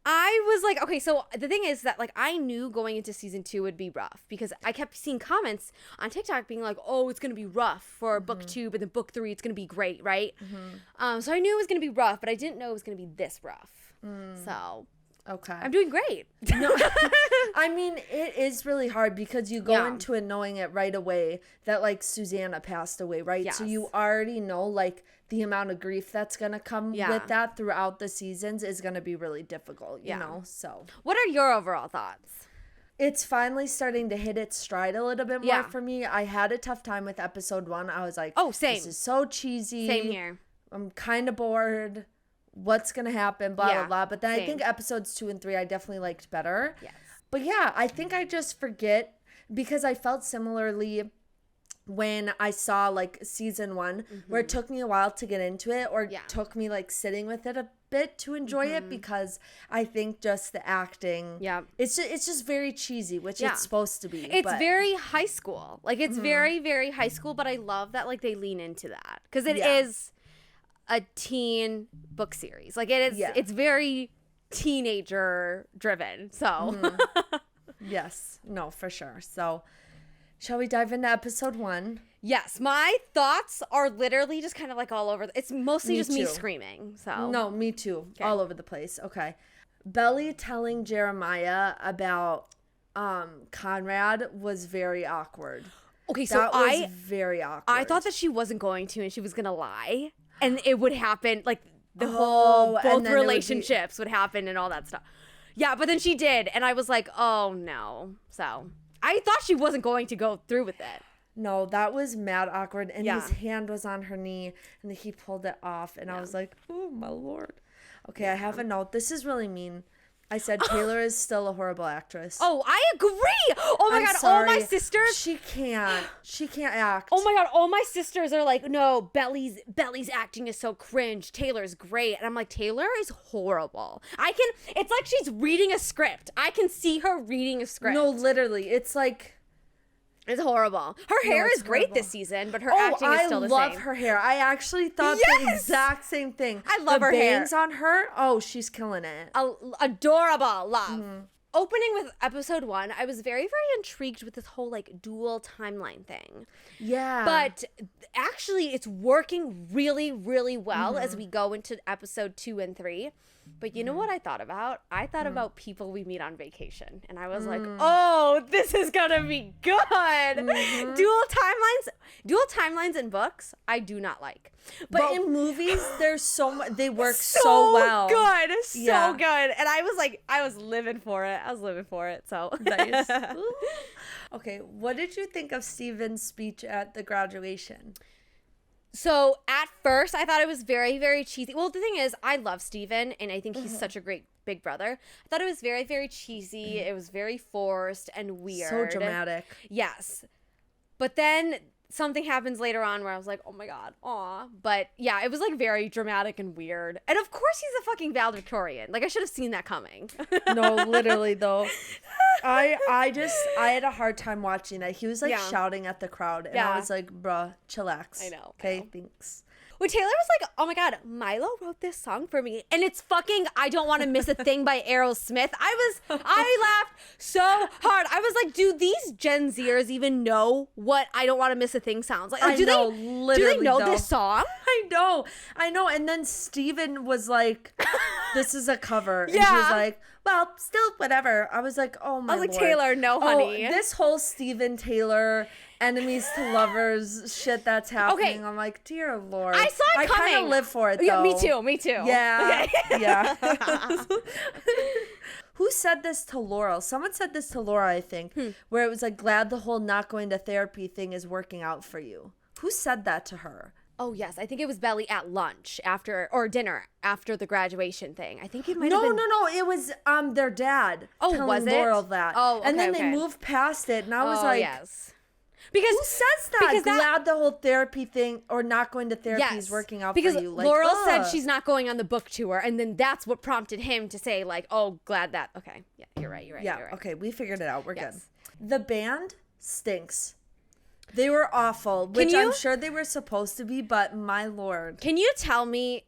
S1: I was like, okay, so the thing is that, like, I knew going into season 2 would be rough because I kept seeing comments on TikTok being like, oh, it's going to be rough for book 2, but then book 3, it's going to be great, right? So I knew it was going to be rough, but I didn't know it was going to be this rough. So
S2: Okay.
S1: I'm doing great.
S2: No, I mean, it is really hard because you go into it knowing it right away that, like, Susanna passed away, right?
S1: Yes.
S2: So you already know, like, the amount of grief that's going to come with that throughout the seasons is going to be really difficult, you know? So
S1: What are your overall thoughts?
S2: it's finally starting to hit its stride a little bit more for me. I had a tough time with episode 1. I was like,
S1: oh, same.
S2: This is so cheesy.
S1: Same here.
S2: I'm kind of bored. What's going to happen? Blah, blah, blah. But then
S1: same.
S2: I think episodes 2 and 3 I definitely liked better.
S1: Yes.
S2: But yeah, I think I just forget because I felt similarly when I saw, like, season 1 where it took me a while to get into it or took me, like, sitting with it a bit to enjoy it because I think just the acting it's just very cheesy, which it's supposed to be.
S1: It's very high school. Like, it's very, very high school, but I love that, like, they lean into that because it is a teen book series. Like, it is it's very teenager driven. So
S2: yes, no, for sure. So shall we dive into episode 1?
S1: Yes, my thoughts are literally just kind of like all over. It's mostly just me screaming. So
S2: No, me too. Okay. All over the place. Okay. Belly telling Jeremiah about Conrad was very awkward.
S1: Okay, so
S2: that was very awkward.
S1: I thought that she wasn't going to and she was going to lie. And it would happen, like, the whole, both relationships would happen and all that stuff. Yeah, but then she did. And I was like, oh, no. So I thought she wasn't going to go through with it.
S2: No, that was mad awkward. And his hand was on her knee and he pulled it off. And I was like, oh, my Lord. Okay, I have a note. This is really mean. I said Taylor is still a horrible actress.
S1: Oh, I agree. Oh my God,
S2: sorry.
S1: all my sisters.
S2: She can't act.
S1: Oh my God, all my sisters are like, no, Belly's acting is so cringe. Taylor's great. And I'm like, Taylor is horrible. It's like she's reading a script. I can see her reading a script.
S2: No, literally. It's like,
S1: it's horrible. Her hair is great this season, but her acting is still the same.
S2: I love her hair. I actually thought the exact same thing.
S1: I love her hair.
S2: The bangs on her, oh, she's killing it.
S1: Adorable. Love. Opening with episode 1, I was very, very intrigued with this whole, like, dual timeline thing.
S2: Yeah.
S1: But actually, it's working really, really well as we go into episode 2 and 3. But you know what I thought about? I thought about people we meet on vacation. And I was like, oh, this is going to be good. Dual timelines in books, I do not like.
S2: But in movies, there's they work so well.
S1: Good. So good. And I was living for it. So
S2: nice. Okay, what did you think of Steven's speech at the graduation?
S1: So at first, I thought it was very, very cheesy. Well, the thing is, I love Steven, and I think he's such a great big brother. I thought it was very, very cheesy. It was very forced and weird.
S2: So dramatic.
S1: Yes. But then something happens later on where I was like, oh my God, aw. But yeah, it was like very dramatic and weird. And of course he's a fucking valedictorian. Like I should have seen that coming.
S2: No, literally though. I had a hard time watching that. He was like shouting at the crowd and I was like, bruh, chillax.
S1: I know.
S2: Okay, thanks.
S1: When Taylor was like, oh my God, Milo wrote this song for me. And it's fucking I Don't Want to Miss a Thing by Aerosmith. I laughed so hard. I was like, do these Gen Zers even know what I Don't Want to Miss a Thing sounds like? Do they know this song?
S2: I know. And then Steven was like, this is a cover. And she was like, well, still whatever. I was like, oh my Lord.
S1: Taylor, no honey.
S2: This whole Steven Taylor enemies to lovers shit that's happening. Okay. I'm like, dear Lord.
S1: I saw it coming.
S2: I kind of live for it though.
S1: Yeah, me too.
S2: Yeah.
S1: Okay.
S2: Yeah. Who said this to Laurel? Someone said this to Laura, I think, where it was like, glad the whole not going to therapy thing is working out for you. Who said that to her?
S1: Oh, yes. I think it was Belly at lunch dinner after the graduation thing. I think it might have been.
S2: No. It was their dad telling Laurel that.
S1: Oh, okay,
S2: and then they moved past it, and I was like,
S1: yes. Because
S2: who says that? Because glad the whole therapy thing or not going to therapy is working out for you.
S1: Because Laurel said she's not going on the book tour, and then that's what prompted him to say, like, oh, glad that. Okay, yeah, you're right.
S2: Yeah, okay, we figured it out. We're good. The band stinks. They were awful, which I'm sure they were supposed to be, but my Lord.
S1: Can you tell me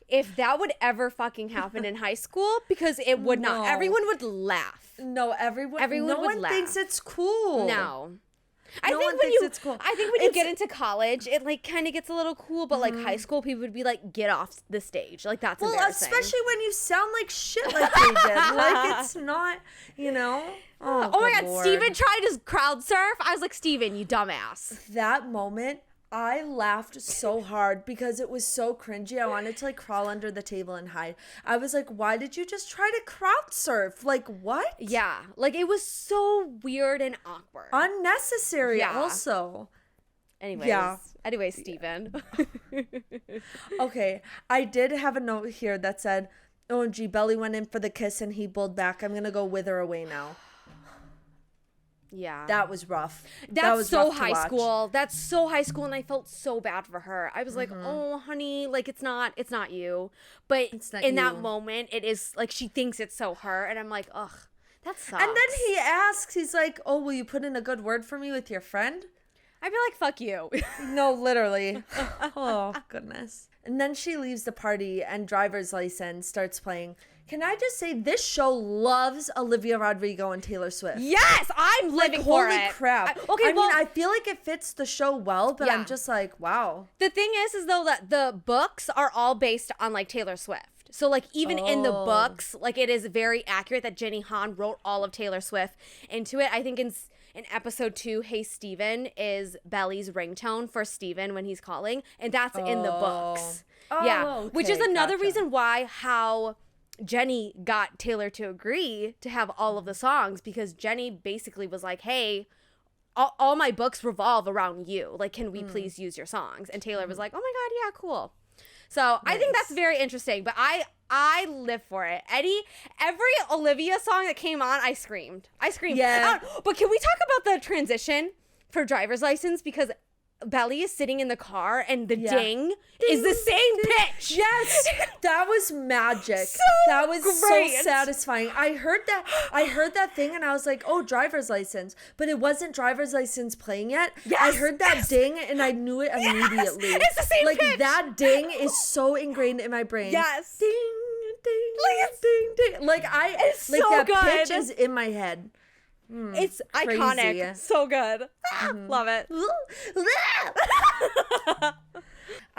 S1: if that would ever fucking happen in high school? Because it would not. Everyone would laugh.
S2: No, everyone would laugh. No one thinks it's cool.
S1: No.
S2: I think it's cool.
S1: I think when you get into college, it like kind of gets a little cool, but like high school, people would be like, "Get off the stage!" Like that's embarrassing.
S2: Especially when you sound like shit like they did. Like it's not, Oh
S1: my God,
S2: Lord.
S1: Steven tried to crowd surf. I was like, Steven, you dumbass.
S2: That moment, I laughed so hard because it was so cringy. I wanted to like crawl under the table and hide. I was like, why did you just try to crowd surf? Like what?
S1: Yeah, like it was so weird and awkward.
S2: Unnecessary also.
S1: Anyways, Steven.
S2: Okay, I did have a note here that said, OMG, Belly went in for the kiss and he pulled back. I'm going to go wither away now.
S1: Yeah.
S2: That was rough.
S1: That was so high school. That's so high school, and I felt so bad for her. I was like, oh, honey, like, it's not you. But in that moment, it is, like, she thinks it's so her, and I'm like, ugh, that sucks.
S2: And then he asks, he's like, oh, will you put in a good word for me with your friend?
S1: I'd be like, fuck you.
S2: No, literally. Oh, goodness. And then she leaves the party, and Driver's License starts playing. Can I just say, this show loves Olivia Rodrigo and Taylor Swift.
S1: Yes, I'm living for it.
S2: Holy crap. I mean, I feel like it fits the show well, but I'm just like, wow.
S1: The thing is though, that the books are all based on, like, Taylor Swift. So, like, even in the books, like, it is very accurate that Jenny Han wrote all of Taylor Swift into it. I think in episode 2, Hey Steven is Belly's ringtone for Steven when he's calling, and that's in the books.
S2: Okay,
S1: which is another reason why how Jenny got Taylor to agree to have all of the songs, because Jenny basically was like, hey, all my books revolve around you. Like, can we please use your songs? And Taylor was like, oh my God, yeah, cool. So nice. I think that's very interesting, but I live for it. Every Olivia song that came on, I screamed. Yeah. But can we talk about the transition for Driver's License? Because Belly is sitting in the car and the ding is the same pitch.
S2: Yes. That was magic. That was
S1: great.
S2: So satisfying. I heard that thing and I was like, oh, Driver's License. But it wasn't Driver's License playing yet.
S1: Yes.
S2: I heard that ding and I knew it immediately.
S1: It's the same pitch.
S2: Like that ding is so ingrained in my brain.
S1: Yes.
S2: Ding, ding, ding, ding. Like
S1: it's
S2: like
S1: so
S2: that
S1: good.
S2: pitch is in my head.
S1: It's crazy. Iconic. So good. Love it.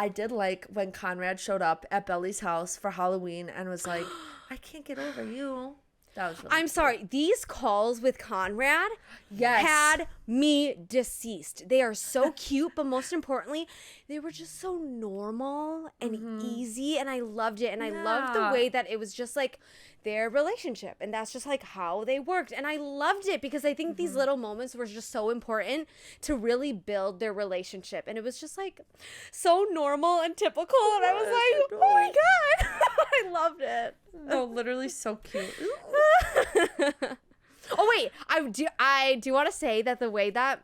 S2: I did like when Conrad showed up at Belly's house for Halloween and was like, I can't get over you. That was really
S1: I'm
S2: cute.
S1: sorry. These calls with Conrad
S2: Yes.
S1: had me deceased. They are so cute, but most importantly, they were just so normal and easy, and I loved it. And I loved the
S2: Yeah.
S1: way that it was just like their relationship, and that's just like how they worked. And I loved it because I think these little moments were just so important to really build their relationship. And it was just like so normal and typical. And I was like, oh my God, I loved it.
S2: No, literally so cute.
S1: Oh wait, I do want to say that the way that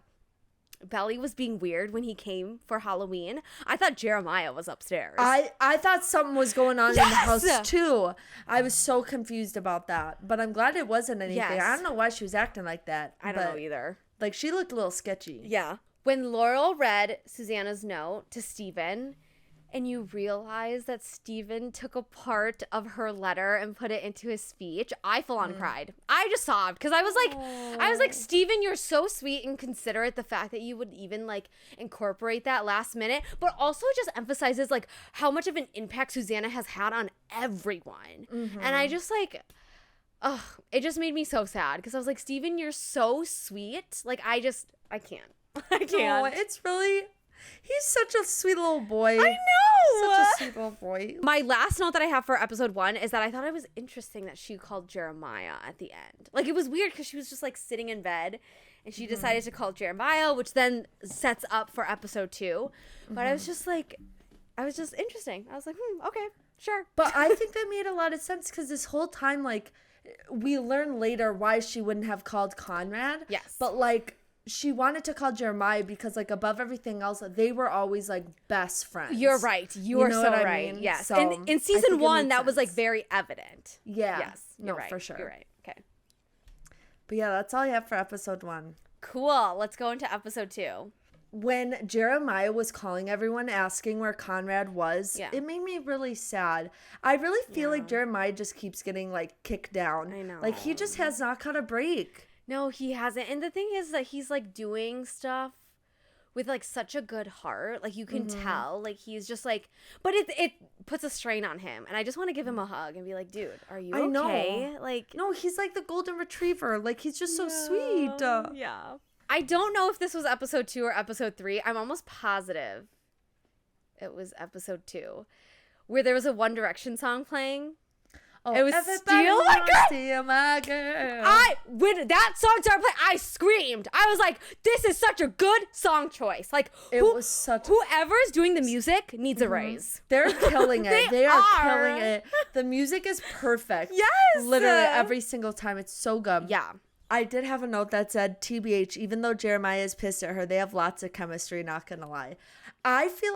S1: Belly was being weird when he came for Halloween, I thought Jeremiah was upstairs.
S2: I thought something was going on in the
S1: Yes!
S2: house too. I was so confused about that, but I'm glad it wasn't anything.
S1: Yes.
S2: I don't know why she was acting like that.
S1: I don't know either.
S2: Like, she looked a little sketchy.
S1: Yeah. When Laurel read Susanna's note to Stephen, and you realize that Stephen took a part of her letter and put it into his speech, I full on cried. I just sobbed because I was like, Stephen, you're so sweet and considerate. The fact that you would even like incorporate that last minute, but also just emphasizes like how much of an impact Susanna has had on everyone. And I just like, it just made me so sad because I was like, Stephen, you're so sweet. Like I can't. I can't.
S2: No, it's really... He's such a sweet little boy.
S1: I know.
S2: Such a sweet little boy.
S1: My last note that I have for episode 1 is that I thought it was interesting that she called Jeremiah at the end. Like, it was weird because she was just, like, sitting in bed, and she decided to call Jeremiah, which then sets up for episode 2. But I was just, like, interesting. I was like, okay, sure.
S2: But I think that made a lot of sense because this whole time, like, we learn later why she wouldn't have called Conrad.
S1: Yes.
S2: But, like... She wanted to call Jeremiah because, like, above everything else, they were always, like, best friends.
S1: You're right. You are
S2: know
S1: so
S2: what I
S1: right.
S2: mean?
S1: Yes.
S2: So,
S1: And in
S2: I
S1: season
S2: think it
S1: 1,
S2: made
S1: that was, like,
S2: sense.
S1: very evident.
S2: Yeah.
S1: Yes.
S2: No,
S1: You're right.
S2: for sure.
S1: You're right. Okay.
S2: But, yeah, that's all I have for episode 1.
S1: Cool. Let's go into episode 2.
S2: When Jeremiah was calling everyone asking where Conrad was, it made me really sad. I really feel like Jeremiah just keeps getting, like, kicked down.
S1: I know.
S2: Like, he just has not caught a break.
S1: No, he hasn't. And the thing is that he's like doing stuff with like such a good heart. Like you can tell, like he's just like, but it puts a strain on him. And I just want to give him a hug and be like, dude, are you okay?
S2: Know.
S1: Like,
S2: no, he's like the golden retriever. Like he's just so sweet.
S1: Yeah. I don't know if this was episode 2 or episode 3. I'm almost positive it was episode 2 where there was a One Direction song playing.
S2: Oh,
S1: it was
S2: Steal My Girl.
S1: When that song started playing, I screamed. I was like, this is such a good song choice. Like, whoever's doing the music needs a raise.
S2: They're killing it. They are killing it. The music is perfect.
S1: Yes.
S2: Literally every single time. It's so good.
S1: Yeah.
S2: I did have a note that said, TBH, even though Jeremiah is pissed at her, they have lots of chemistry, not gonna lie. I feel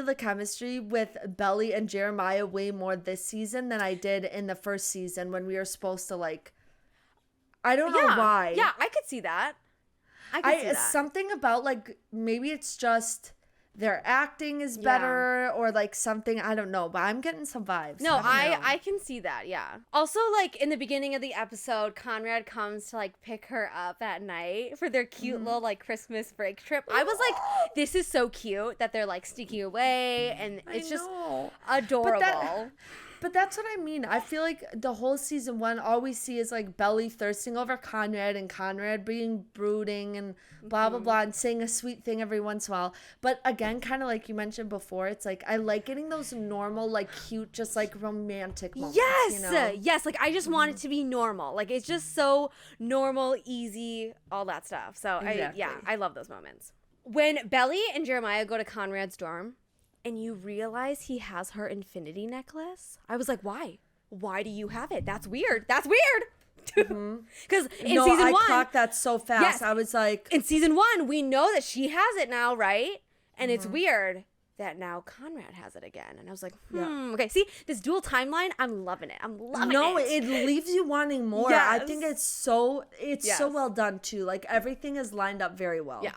S2: the chemistry with Belly and Jeremiah way more this season than I did in the first season when we were supposed to, like, I don't know why.
S1: Yeah, I could see that. I could see that.
S2: Something about, like, maybe it's just their acting is better or, like, something. I don't know, but I'm getting some vibes.
S1: No, I can see that, yeah. Also, like, in the beginning of the episode, Conrad comes to, like, pick her up at night for their cute little, like, Christmas break trip. I was like, this is so cute that they're, like, sneaking away, and it's just adorable.
S2: But that's what I mean. I feel like the whole season 1, all we see is like Belly thirsting over Conrad and Conrad being brooding and blah, blah, blah, and saying a sweet thing every once in a while. But again, kind of like you mentioned before, it's like I like getting those normal, like cute, just like romantic moments.
S1: Yes.
S2: You know?
S1: Yes. Like I just want it to be normal. Like it's just so normal, easy, all that stuff. So I love those moments. When Belly and Jeremiah go to Conrad's dorm, and you realize he has her infinity necklace, I was like, why? Why do you have it? That's weird. That's weird. Because in season 1...
S2: I clocked that so fast.
S1: Yes,
S2: I was like...
S1: In season 1, we know that she has it now, right? And it's weird that now Conrad has it again. And I was like, okay. See, this dual timeline, I'm loving it. I'm loving it.
S2: No, it leaves you wanting more.
S1: Yes.
S2: I think it's so well done, too. Like, everything is lined up very well.
S1: Yeah.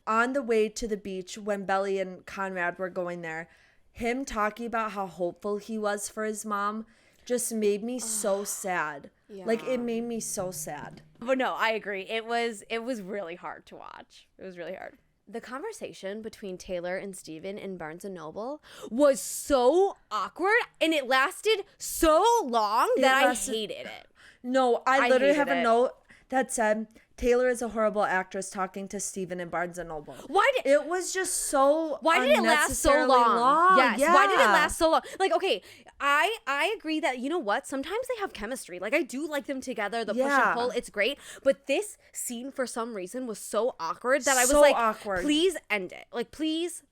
S2: On the way to the beach when Belly and Conrad were going there, him talking about how hopeful he was for his mom just made me so sad.
S1: Yeah.
S2: Like it made me so sad.
S1: But no, I agree. It was really hard to watch. It was really hard. the conversation between Taylor and Steven in Barnes and Noble was so awkward, and it lasted so long that I hated it.
S2: No, I literally have a
S1: it.
S2: note that said, Taylor is a horrible actress talking to Steven in Barnes and Noble. It was just so
S1: Why did it last so long? Yes.
S2: Yeah.
S1: Why did it last so long? Like, okay, I agree that, you know what? Sometimes they have chemistry. Like, I do like them together. The push and pull, it's great. But this scene, for some reason, was so awkward that I was like,
S2: awkward.
S1: Please end it. Like, please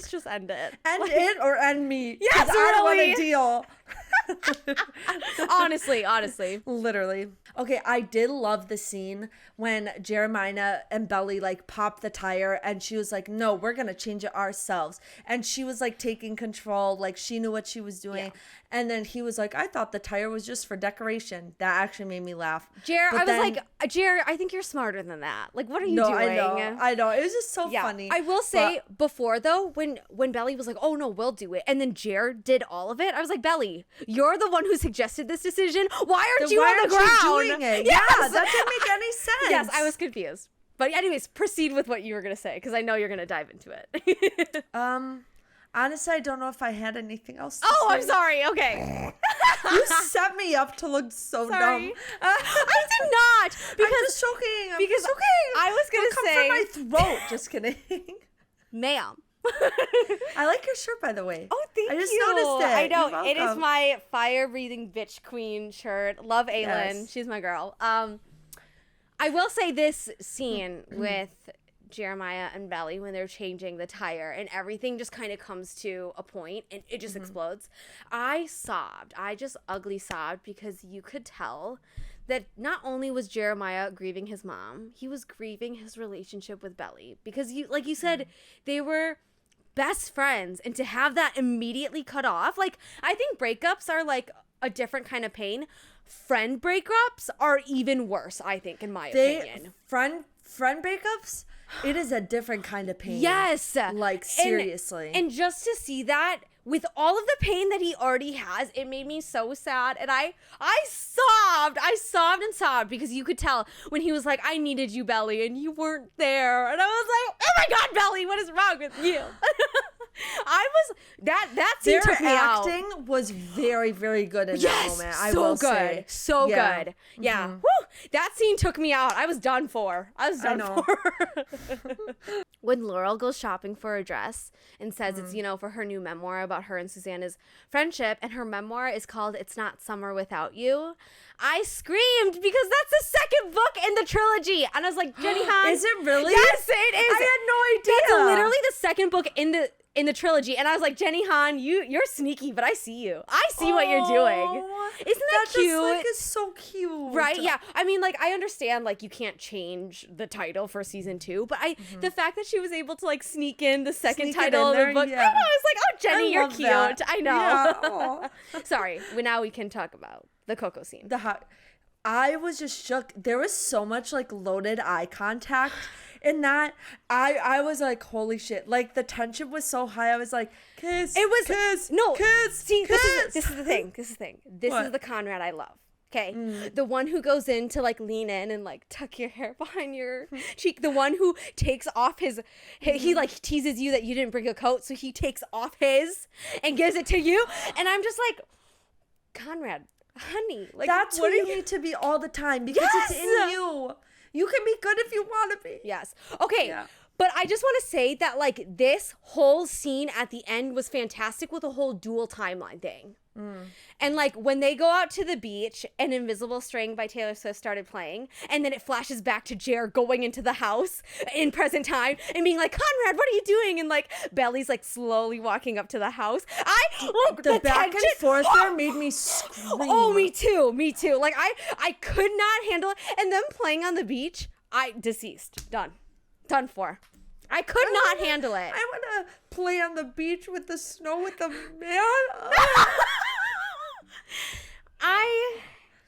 S1: just end it.
S2: End it or end me.
S1: Yes,
S2: I don't want a deal.
S1: honestly.
S2: Literally. Okay, I did love the scene when Jeremiah and Belly like popped the tire and she was like, no, we're gonna change it ourselves. And she was like taking control, like she knew what she was doing. Yeah. And then he was like, I thought the tire was just for decoration. That actually made me laugh.
S1: Jer, I think you're smarter than that. Like, what are you doing?
S2: I know. It was just so funny.
S1: I will say before though, when Belly was like, oh no, we'll do it. And then Jer did all of it. I was like, Belly, you're the one who suggested this decision. Why aren't you on the ground?
S2: Doing it?
S1: Yes!
S2: Yeah, that didn't make any sense.
S1: Yes, I was confused. But anyways, proceed with what you were going to say, because I know you're going to dive into it.
S2: Honestly, I don't know if I had anything else to say.
S1: I'm sorry. Okay.
S2: You set me up to look so dumb.
S1: I did not. Because,
S2: I'm just joking.
S1: Because I was going to say.
S2: Come for my throat. Just kidding.
S1: Ma'am.
S2: I like your shirt, by the way.
S1: Oh, thank you.
S2: I just noticed it.
S1: I know. It is my fire-breathing bitch queen shirt. Love Aylin.
S2: Yes.
S1: She's my girl. I will say this scene with Jeremiah and Belly when they're changing the tire and everything just kind of comes to a point and it just explodes. I sobbed. I just ugly sobbed because you could tell that not only was Jeremiah grieving his mom, he was grieving his relationship with Belly because like you said, they were best friends, and to have that immediately cut off, like I think breakups are like a different kind of pain. Friend breakups are even worse, I think, in my opinion.
S2: Friend breakups, it is a different kind of pain.
S1: Yes.
S2: Like, seriously.
S1: And just to see that with all of the pain that he already has, it made me so sad. And I sobbed. I sobbed and sobbed because you could tell when he was like, I needed you, Belly, and you weren't there. And I was like, oh my God, Belly, what is wrong with you? That scene took me out.
S2: Their acting was very, very good in that moment. I will say.
S1: So good. Yeah.
S2: Mm-hmm.
S1: Woo! That scene took me out. I was done for. When Laurel goes shopping for a dress and says it's, for her new memoir about her and Susanna's friendship, and her memoir is called It's Not Summer Without You, I screamed because that's the second book in the trilogy. And I was like, Jenny Han.
S2: Is it really?
S1: Yes, it is.
S2: I had no idea.
S1: That's literally the second book in the trilogy. And I was like, Jenny Han, you're sneaky, but I see you. I see what you're doing. Isn't that cute?
S2: That is so cute.
S1: Right? Yeah. I mean, like, I understand, like, you can't change the title for season 2, but the fact that she was able to, like, sneak in the second title of the book, I was like, oh, Jenny, you're cute. That. I know. Yeah. Sorry. Now we can talk about the Coco scene.
S2: I was just shook. There was so much, like, loaded eye contact in that. I was like, holy shit. Like, the tension was so high. I was like, kiss, kiss, kiss.
S1: See, this is the thing. This is the Conrad I love. Okay. The one who goes in to like lean in and like tuck your hair behind your cheek. The one who takes off he like teases you that you didn't bring a coat. So he takes off his and gives it to you. And I'm just like, Conrad, honey. Like,
S2: that's what you need to be all the time because it's in you. You can be good if you want to be.
S1: Yes. Okay. Yeah. But I just want to say that like this whole scene at the end was fantastic with the whole dual timeline thing. And like when they go out to the beach and Invisible String by Taylor Swift started playing, and then it flashes back to Jer going into the house in present time and being like, Conrad, what are you doing? And like Belly's like slowly walking up to the house.
S2: The back and forth there made me scream.
S1: Oh, me too. Like I could not handle it. And them playing on the beach, deceased. Done for. I could not handle it.
S2: I want to play on the beach with the snow with the man.
S1: I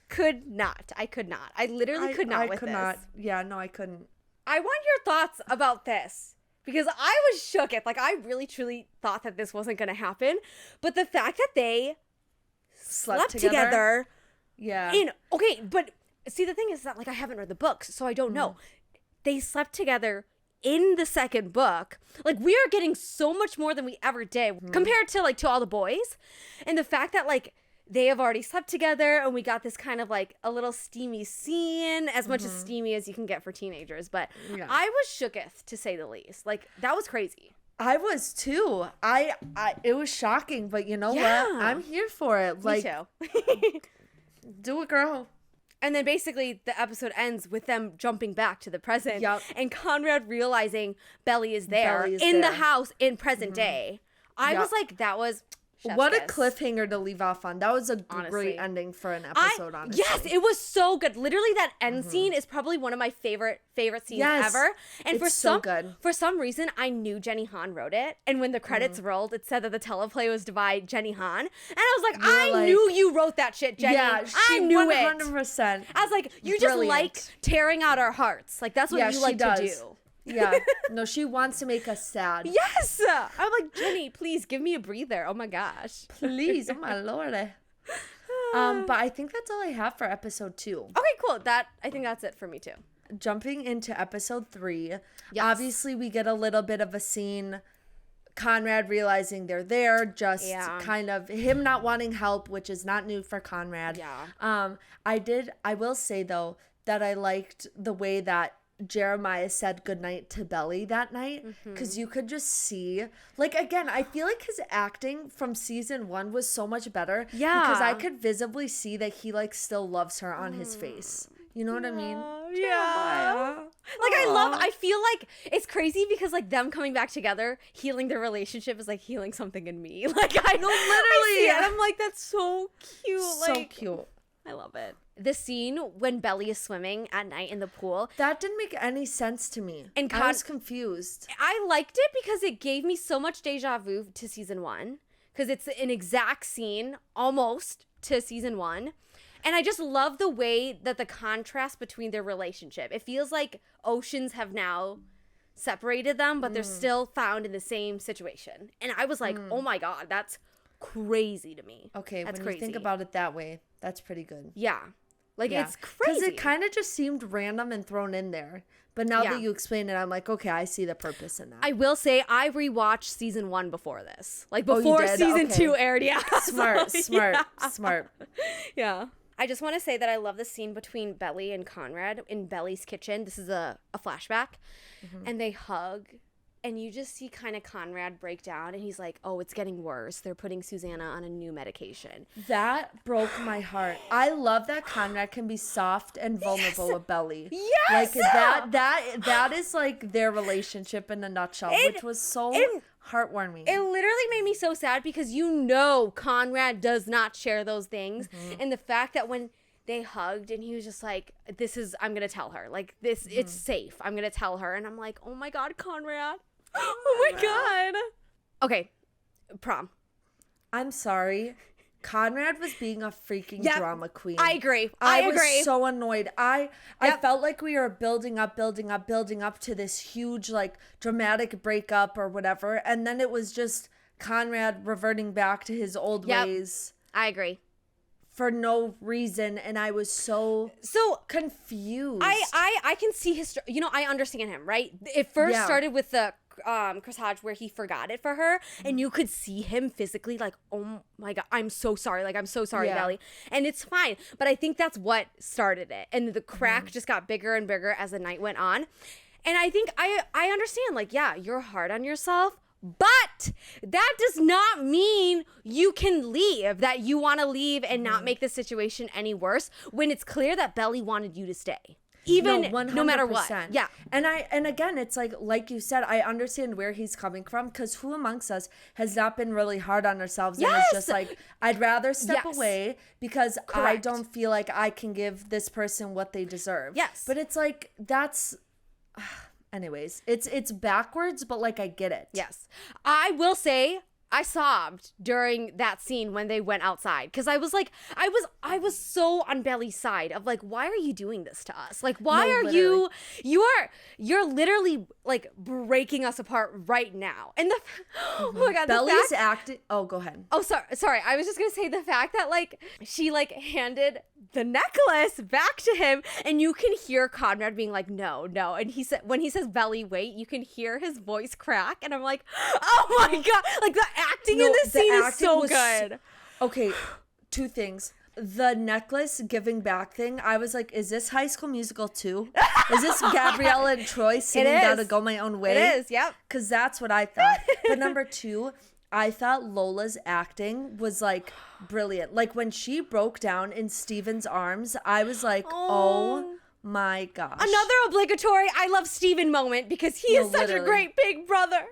S1: could not. I literally could not with this. Not.
S2: Yeah, no, I couldn't.
S1: I want your thoughts about this because I was shooketh. Like, I really, truly thought that this wasn't going to happen. But the fact that they slept together.
S2: Yeah.
S1: Okay, but see, the thing is that, like, I haven't read the books, so I don't know. They slept together in the second book, like, we are getting so much more than we ever did compared to, like, to all the boys. And the fact that, like, they have already slept together and we got this kind of, like, a little steamy scene, as much as steamy as you can get for teenagers. But I was shooketh, to say the least. Like, that was crazy.
S2: I was too. It was shocking, but you know what? I'm here for it. Like,
S1: Me too.
S2: do it, girl.
S1: And then basically the episode ends with them jumping back to the present.
S2: Yep.
S1: And Conrad realizing Belly is there in the house in present day. I was like, that was chef's
S2: what a
S1: kiss.
S2: Cliffhanger to leave off on. That was a
S1: Honestly.
S2: great ending for an episode, honestly.
S1: Yes, it was so good. Literally, that end scene is probably one of my favorite scenes ever. And
S2: it's so good.
S1: For some reason, I knew Jenny Han wrote it. And when the credits rolled, it said that the teleplay was by Jenny Han. And I was like, I knew you wrote that shit, Jenny.
S2: Yeah,
S1: I knew
S2: 100%.
S1: I was like, you just like tearing out our hearts. Like, that's what you like to do.
S2: Yeah. No, she wants to make us sad.
S1: Yes. I'm like, Jenny, please give me a breather. Oh my gosh.
S2: Please. Oh my lord. But I think that's all I have for episode 2.
S1: Okay, cool. I think that's it for me too.
S2: Jumping into episode 3. Yes. Obviously, we get a little bit of a scene. Conrad realizing they're there, just kind of him not wanting help, which is not new for Conrad.
S1: Yeah.
S2: I will say though that I liked the way that Jeremiah said goodnight to Belly that night, because you could just see, like, again, I feel like his acting from season 1 was so much better.
S1: Yeah.
S2: Because I could visibly see that he, like, still loves her on his face. You know what I mean?
S1: Yeah. Like, I feel like it's crazy because, like, them coming back together, healing their relationship is like healing something in me. Like, I know, literally. I see it, I'm like, that's so cute.
S2: So
S1: like,
S2: cute.
S1: I love it. The scene when Belly is swimming at night in the pool.
S2: That didn't make any sense to me. And I was confused.
S1: I liked it because it gave me so much deja vu to season 1. Because it's an exact scene, almost, to season 1. And I just love the way that the contrast between their relationship. It feels like oceans have now separated them, but they're still found in the same situation. And I was like, oh my God, that's crazy to me.
S2: Okay,
S1: that's
S2: when
S1: crazy.
S2: You think about it that way, that's pretty good.
S1: Yeah. Like, it's crazy.
S2: Because it kind of just seemed random and thrown in there. But now that you explain it, I'm like, okay, I see the purpose in that.
S1: I will say I rewatched season 1 before this. Like, before season 2 aired. Yeah.
S2: Smart.
S1: Yeah. I just want to say that I love the scene between Belly and Conrad in Belly's kitchen. This is a flashback. And they hug. And you just see kind of Conrad break down. And he's like, oh, it's getting worse. They're putting Susanna on a new medication.
S2: That broke my heart. I love that Conrad can be soft and vulnerable with Belly.
S1: Yes!
S2: Like, that is, like, their relationship in a nutshell, which was so heartwarming.
S1: It literally made me so sad because you know Conrad does not share those things. And the fact that when they hugged and he was just like, I'm going to tell her. Like, this, it's safe. I'm going to tell her. And I'm like, oh my God, Conrad. Oh my God. Okay, prom.
S2: I'm sorry. Conrad was being a freaking drama queen.
S1: I agree.
S2: I was so annoyed. I felt like we were building up to this huge, like, dramatic breakup or whatever. And then it was just Conrad reverting back to his old ways.
S1: I agree.
S2: For no reason. And I was so confused.
S1: I can see his, I understand him, right? It first started with the Chris Hodge where he forgot it for her, and you could see him physically like, oh my God, I'm so sorry, like, I'm so sorry, Belly, and it's fine, but I think that's what started it, and the crack just got bigger and bigger as the night went on. And I think I understand, like, yeah, you're hard on yourself, but that does not mean you can leave, that you want to leave and not make the situation any worse when it's clear that Belly wanted you to stay. Even no matter what. Yeah.
S2: And again, it's like you said, I understand where he's coming from, because who amongst us has not been really hard on ourselves and is just like, I'd rather step away because I don't feel like I can give this person what they deserve.
S1: Yes.
S2: But it's like, that's anyways, it's backwards, but like, I get it.
S1: Yes. I will say sobbed during that scene when they went outside because I was like, I was so on Belly's side of like, why are you doing this to us? Like, why are
S2: literally.
S1: you're literally like breaking us apart right now. And oh my God,
S2: Belly's acting. Oh, go ahead.
S1: Oh, sorry. I was just gonna say the fact that like she like handed the necklace back to him, and you can hear Conrad being like, no, and he said when he says Belly, wait, you can hear his voice crack, and I'm like, oh my God, like the acting in this scene is so good.
S2: Okay, two things. The necklace giving back thing, I was like, is this High School Musical 2? Is this Gabriella and Troy singing Gotta Go My Own Way?
S1: It is, yep.
S2: Because that's what I thought. But number two, I thought Lola's acting was like brilliant. Like when she broke down in Steven's arms, I was like, oh my gosh.
S1: Another obligatory I love Steven moment because he is such a great big brother.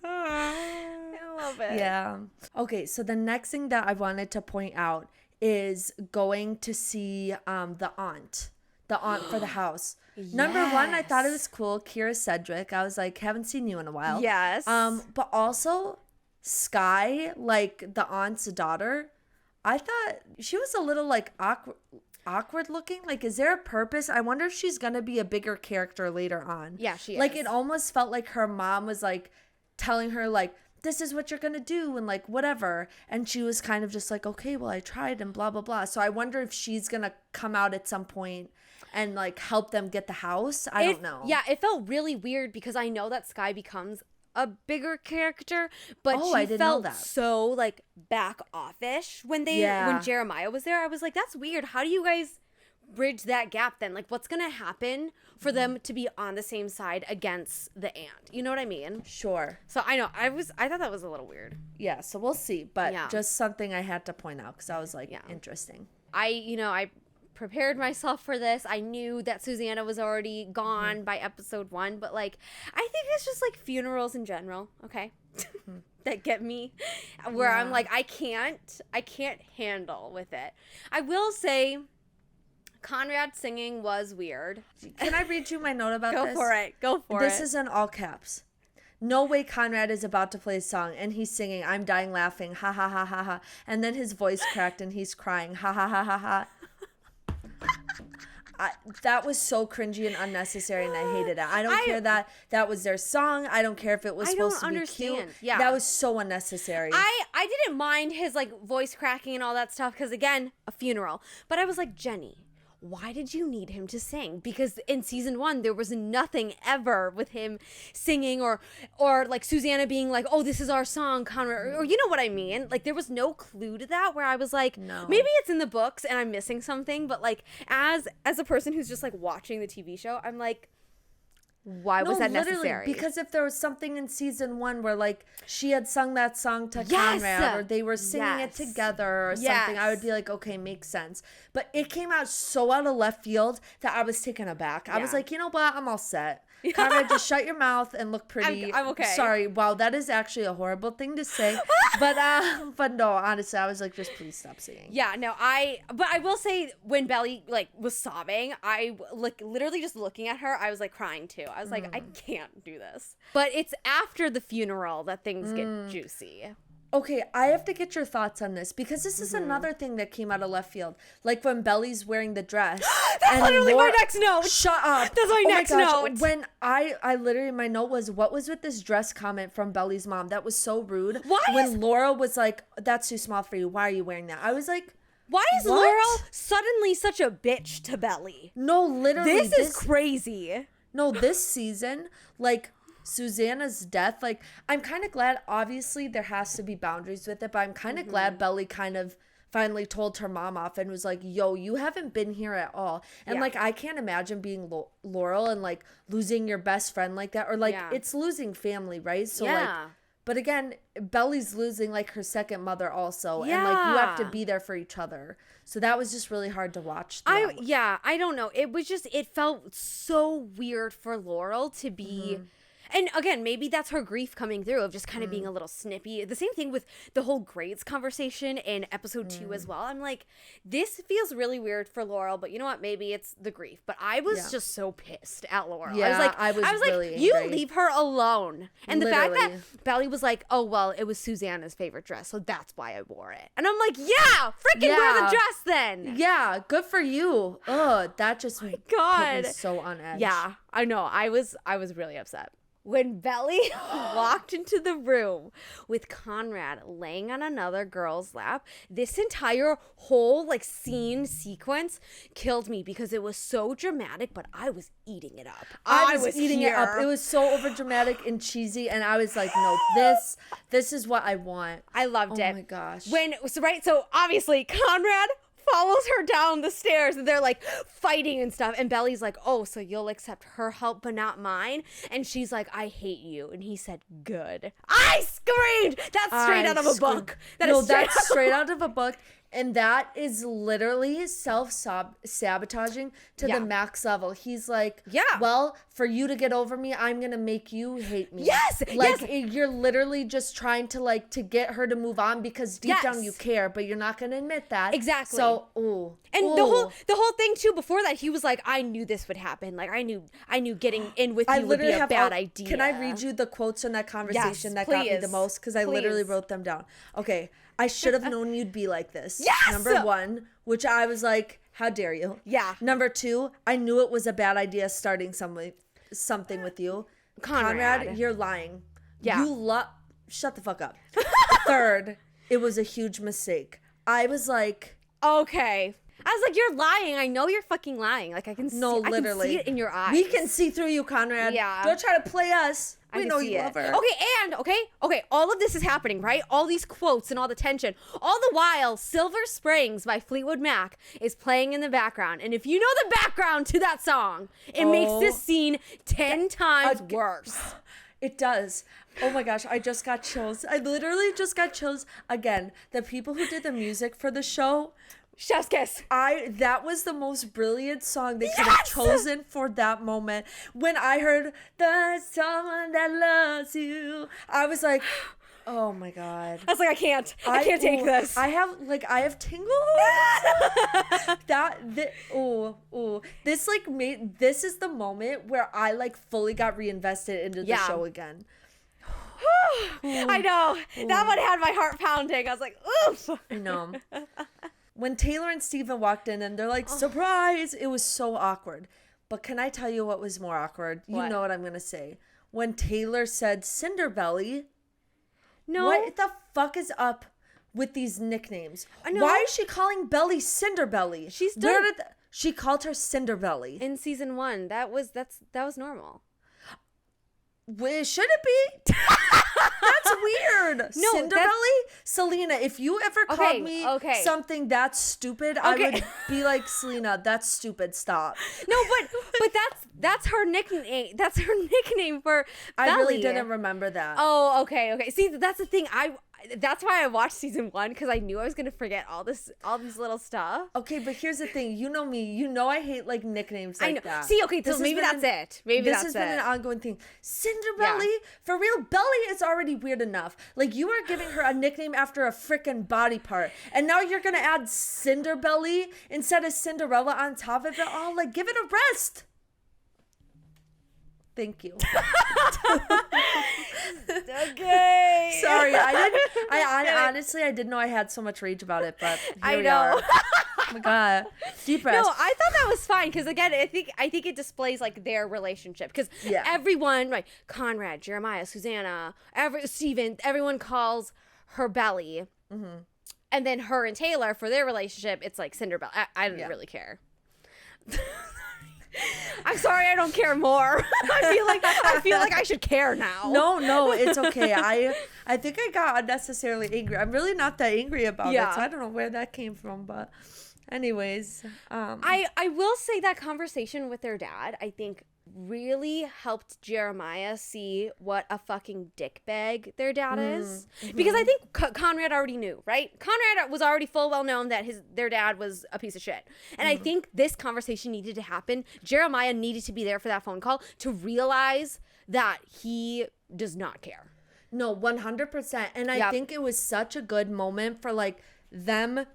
S1: I love it.
S2: Yeah. Okay, so the next thing that I wanted to point out is going to see the aunt for the house. Yes. Number one, I thought it was cool. Kira Cedric. I was like, haven't seen you in a while.
S1: Yes.
S2: But also Sky, like the aunt's daughter, I thought she was a little like awkward looking. Like, is there a purpose? I wonder if she's gonna be a bigger character later on.
S1: Yeah, she is.
S2: Like, it almost felt like her mom was like telling her like, this is what you're gonna do and like whatever, and she was kind of just like, okay, well, I tried and blah blah blah. So I wonder if she's gonna come out at some point and like help them get the house. I don't know.
S1: Yeah, it felt really weird because I know that Sky becomes a bigger character, but she felt so like back offish when Jeremiah was there. I was like, that's weird. How do you guys bridge that gap then? Like, what's gonna happen for them to be on the same side against the aunt? You know what I mean?
S2: Sure.
S1: So I know I thought that was a little weird.
S2: Yeah, so we'll see, but just something I had to point out because I was like, interesting.
S1: I prepared myself for this. I knew that Susanna was already gone by episode 1, but like I think it's just like funerals in general, okay? That get me where I'm like, I can't handle with it. I will say Conrad singing was weird.
S2: Can I read you my note about this?
S1: Go for it.
S2: This is in all caps. No way Conrad is about to play a song and he's singing, I'm dying laughing, ha ha ha ha ha. And then his voice cracked and he's crying, ha ha ha ha ha. That was so cringy and unnecessary, and I hated it. I don't care that was their song. I don't care if it was supposed to be cute.
S1: Yeah.
S2: That was so unnecessary.
S1: I didn't mind his like voice cracking and all that stuff because again, a funeral. But I was like, Jenny, why did you need him to sing? Because in season 1, there was nothing ever with him singing or like Susanna being like, oh, this is our song, Conrad, or you know what I mean? Like there was no clue to that where I was like, no. Maybe it's in the books and I'm missing something. But like as a person who's just like watching the TV show, I'm like, why was that necessary?
S2: Because if there was something in season 1 where like she had sung that song to Conrad or they were singing it together or something, I would be like, okay, makes sense. But it came out so out of left field that I was taken aback. I was like, you know what? I'm all set. Conrad, just shut your mouth and look pretty.
S1: I'm okay.
S2: Sorry. Wow, that is actually a horrible thing to say. But no, honestly, I was like, just please stop singing.
S1: Yeah, no, but I will say when Belly like was sobbing, I like literally just looking at her, I was like crying too. I was like, I can't do this. But it's after the funeral that things get juicy.
S2: Okay, I have to get your thoughts on this because this is another thing that came out of left field. Like when Belly's wearing the dress.
S1: That's literally my next note.
S2: Shut up.
S1: That's my next note.
S2: When I literally, my note was, what was with this dress comment from Belly's mom? That was so rude. When Laura was like, that's too small for you. Why are you wearing that? I was like,
S1: why is Laurel suddenly such a bitch to Belly?
S2: No, literally.
S1: This is crazy.
S2: No, this season, like, Susanna's death, like, I'm kind of glad, obviously there has to be boundaries with it, but I'm kind of glad Belly kind of finally told her mom off and was like, yo, you haven't been here at all. And like, I can't imagine being Laurel and like losing your best friend like that, or like it's losing family, right? So like, but again, Belly's losing like her second mother also, and like you have to be there for each other. So that was just really hard to watch.
S1: I don't know. It was just, it felt so weird for Laurel to be And again, maybe that's her grief coming through of just kind of being a little snippy. The same thing with the whole grades conversation in episode 2 as well. I'm like, this feels really weird for Laurel, but you know what? Maybe it's the grief. But I was just so pissed at Laurel.
S2: Yeah,
S1: I was
S2: really
S1: like, you
S2: angry.
S1: leave her alone. And the fact
S2: Literally.
S1: that Belly was like, oh, well, it was Susanna's favorite dress, so that's why I wore it. And I'm like, yeah, freaking wear the dress then.
S2: Yeah, good for you. Ugh, that just put
S1: God.
S2: me so on edge.
S1: Yeah, I know. I was really upset. When Belly walked into the room with Conrad laying on another girl's lap, this entire whole scene sequence killed me because it was so dramatic, but I was eating it up.
S2: I was eating it up. It was so over dramatic and cheesy, and I was like, no, this is what I want.
S1: I loved it.
S2: Oh my gosh.
S1: So obviously Conrad follows her down the stairs and they're like fighting and stuff, and Belly's like, oh, so you'll accept her help but not mine? And she's like, I hate you. And he said, good. I screamed. That's straight out of a book.
S2: That's straight out of a book. And that is literally self-sabotaging to the max level. He's like, well, for you to get over me, I'm going to make you hate me.
S1: Yes.
S2: You're literally just trying to get her to move on because deep down you care, but you're not going to admit that.
S1: Exactly.
S2: So,
S1: the whole thing too, before that, he was like, I knew this would happen. Like, I knew getting in with you would be a bad idea.
S2: Can I read you the quotes from that conversation that got me the most? Because I literally wrote them down. Okay. I should have known you'd be like this.
S1: Yes!
S2: Number 1, which I was like, how dare you?
S1: Yeah.
S2: Number 2, I knew it was a bad idea starting something with you. Conrad, you're lying.
S1: Yeah.
S2: Shut the fuck up. 3rd, it was a huge mistake. I was like,
S1: okay. I was like, you're lying. I know you're fucking lying. Like, I can see it in your eyes.
S2: We can see through you, Conrad.
S1: Yeah.
S2: Don't try to play us. We know you love her.
S1: Okay, all of this is happening, right? All these quotes and all the tension. All the while, Silver Springs by Fleetwood Mac is playing in the background. And if you know the background to that song, it makes this scene 10 times worse.
S2: It does. Oh my gosh, I just got chills. I literally just got chills. Again, the people who did the music for the show,
S1: Chef's kiss.
S2: That was the most brilliant song they could have chosen for that moment. When I heard there's someone that loves you, I was like, oh my God.
S1: I was like, I can't take this.
S2: I have tingles. This is the moment where I fully got reinvested into the show again.
S1: I know. That one had my heart pounding. I was like, oof.
S2: I know. When Taylor and Steven walked in and they're like, surprise, it was so awkward. But can I tell you what was more awkward? You know what I'm going to say. When Taylor said Cinderbelly. No. What the fuck is up with these nicknames? I know. Why is she calling Belly Cinderbelly? She called her Cinderbelly.
S1: In season 1. That was normal.
S2: Should it be? That's weird. No, Cinderbelly? Selena, if you ever called me something that's stupid, I would be like, Selena, that's stupid. Stop.
S1: No, but that's her nickname. That's her nickname for Belly.
S2: I really didn't remember that.
S1: Oh, okay. See, that's the thing. That's why I watched season 1, because I knew I was gonna forget all these little stuff.
S2: Okay, but here's the thing. You know me. You know I hate nicknames like that.
S1: See, okay, so maybe that's it.
S2: This has been an ongoing thing. Cinderbelly? Yeah. For real, Belly is already weird enough. You are giving her a nickname after a freaking body part, and now you're gonna add Cinderbelly instead of Cinderella on top of it all. Give it a rest. Thank you.
S1: Okay.
S2: Sorry, honestly, I didn't know I had so much rage about it, but here we are. Oh my God. Deep breath.
S1: No, I thought that was fine because again, I think it displays their relationship because everyone, right? Conrad, Jeremiah, Susanna, Steven, everyone calls her Belly, and then her and Taylor for their relationship, it's Cinderbelly. I didn't really care. I'm sorry, I don't care more. I feel like I should care now.
S2: No, it's okay. I think I got unnecessarily angry. I'm really not that angry about it, so I don't know where that came from, but anyways.
S1: I will say that conversation with their dad, I think, really helped Jeremiah see what a fucking dickbag their dad is. Because I think Conrad already knew, right? Conrad was already full well known that their dad was a piece of shit. And I think this conversation needed to happen. Jeremiah needed to be there for that phone call to realize that he does not care.
S2: No, 100%. And I think it was such a good moment for like them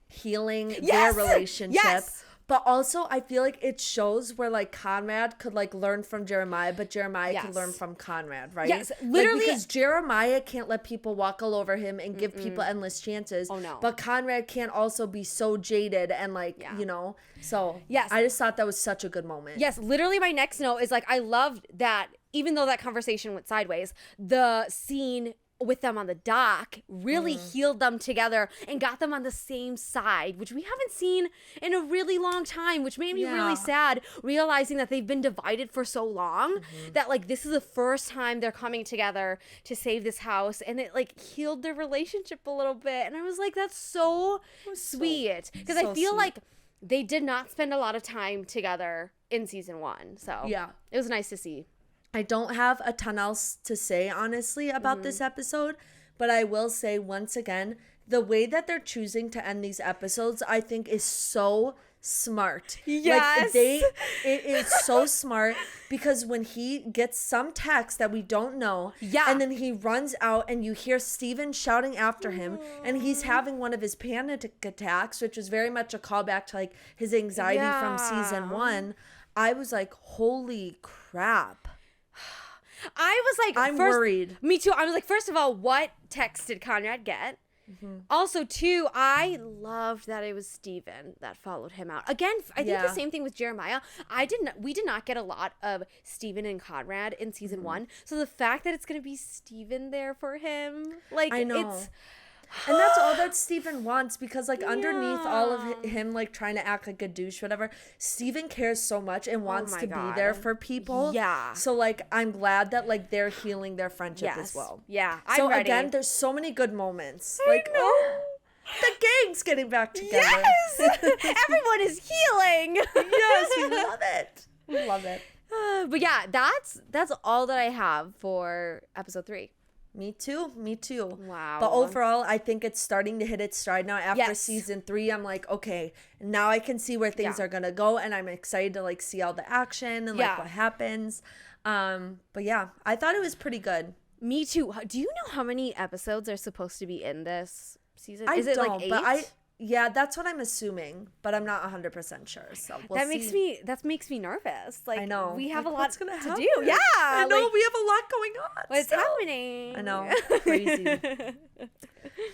S2: healing their relationship.
S1: Yes.
S2: But also I feel like it shows where like Conrad could like learn from Jeremiah, but Jeremiah could learn from Conrad, right?
S1: Yes, literally.
S2: Like, because Jeremiah can't let people walk all over him and give people endless chances.
S1: Oh, no.
S2: But Conrad can't also be so jaded and like, you know. So
S1: Yes.
S2: I just thought that was such a good moment.
S1: Yes, literally my next note is like, I loved that even though that conversation went sideways, the scene with them on the dock really healed them together and got them on the same side, which we haven't seen in a really long time, which made me really sad, realizing that they've been divided for so long that like this is the first time they're coming together to save this house, and it like healed their relationship a little bit. And I was like, that's so sweet, because I feel like they did not spend a lot of time together in season 1, so it was nice to see.
S2: I don't have a ton else to say, honestly, about this episode, but I will say once again, the way that they're choosing to end these episodes, I think is so smart.
S1: Yes.
S2: Like it is so smart, because when he gets some text that we don't know, and then he runs out and you hear Steven shouting after him, and he's having one of his panic attacks, which was very much a callback to like his anxiety from season 1. I was like, holy crap.
S1: I was like,
S2: I'm worried.
S1: Me too. I was like, first of all, what text did Conrad get? Also, too, I loved that it was Steven that followed him out. Again, I think the same thing with Jeremiah. We did not get a lot of Steven and Conrad in season 1. So the fact that it's going to be Steven there for him, like,
S2: I know.
S1: it's...
S2: And that's all that Steven wants, because like underneath all of him like trying to act like a douche, whatever, Steven cares so much and wants to be there for people.
S1: Yeah.
S2: So like I'm glad that like they're healing their friendship as well.
S1: Yeah.
S2: So
S1: I'm ready.
S2: again, there's so many good moments.
S1: I
S2: Like,
S1: know.
S2: oh, the gang's getting back together.
S1: Yes. Everyone is healing.
S2: Yes, we love it. We love it.
S1: But yeah, that's all that I have for episode 3.
S2: Me too.
S1: Wow.
S2: But overall, I think it's starting to hit its stride now. After season 3, I'm like, okay, now I can see where things are gonna go, and I'm excited to like see all the action and like what happens. But yeah, I thought it was pretty good.
S1: Me too. Do you know how many episodes are supposed to be in this season?
S2: Is it
S1: like 8?
S2: But yeah, that's what I'm assuming, but I'm not 100% sure. So we'll see.
S1: That makes me nervous. Like,
S2: I know.
S1: we have
S2: like,
S1: a lot
S2: what's gonna
S1: to
S2: happen?
S1: do. Yeah.
S2: I know,
S1: like,
S2: we have a lot going on.
S1: what's
S2: still.
S1: happening?
S2: I know. Crazy.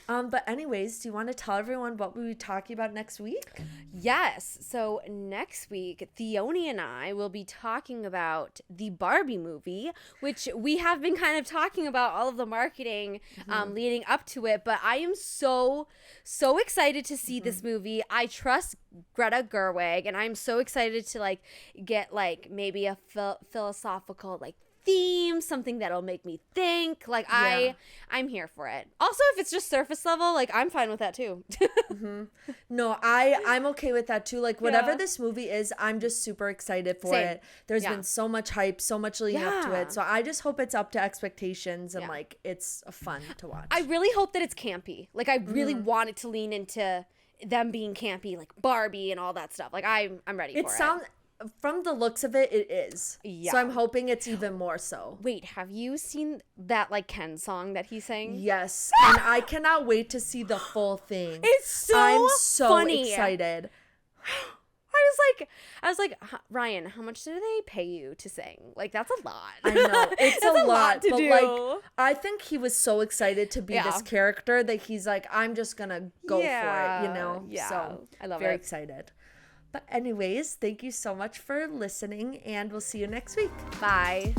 S2: But anyways, do you want to tell everyone what we'll be talking about next week?
S1: Yes. So next week, Theoni and I will be talking about the Barbie movie, which we have been kind of talking about all of the marketing leading up to it. But I am so excited to see this movie. I trust Greta Gerwig, and I'm so excited to like get like maybe a philosophical like theme, something that'll make me think. Like I'm here for it. Also, if it's just surface level, like I'm fine with that too.
S2: No, I'm okay with that too. Like whatever this movie is, I'm just super excited for it. There's been so much hype, so much leading up to it. So I just hope it's up to expectations and like it's fun to watch.
S1: I really hope that it's campy. Like I really want it to lean into them being campy, like Barbie and all that stuff. Like I'm ready for it.
S2: From the looks of it, it is. Yeah. So I'm hoping it's even more so.
S1: Wait, have you seen that like Ken song that he sang?
S2: Yes. And I cannot wait to see the full thing.
S1: It's so
S2: I'm so
S1: funny.
S2: excited.
S1: I was like, Ryan, how much do they pay you to sing? Like, that's a lot.
S2: I know. It's a lot
S1: to
S2: but
S1: do.
S2: Like, I think he was so excited to be this character that he's like, I'm just gonna go for it, you know?
S1: Yeah.
S2: So
S1: I love
S2: very
S1: it.
S2: excited. But anyways, thank you so much for listening, and we'll see you next week.
S1: Bye.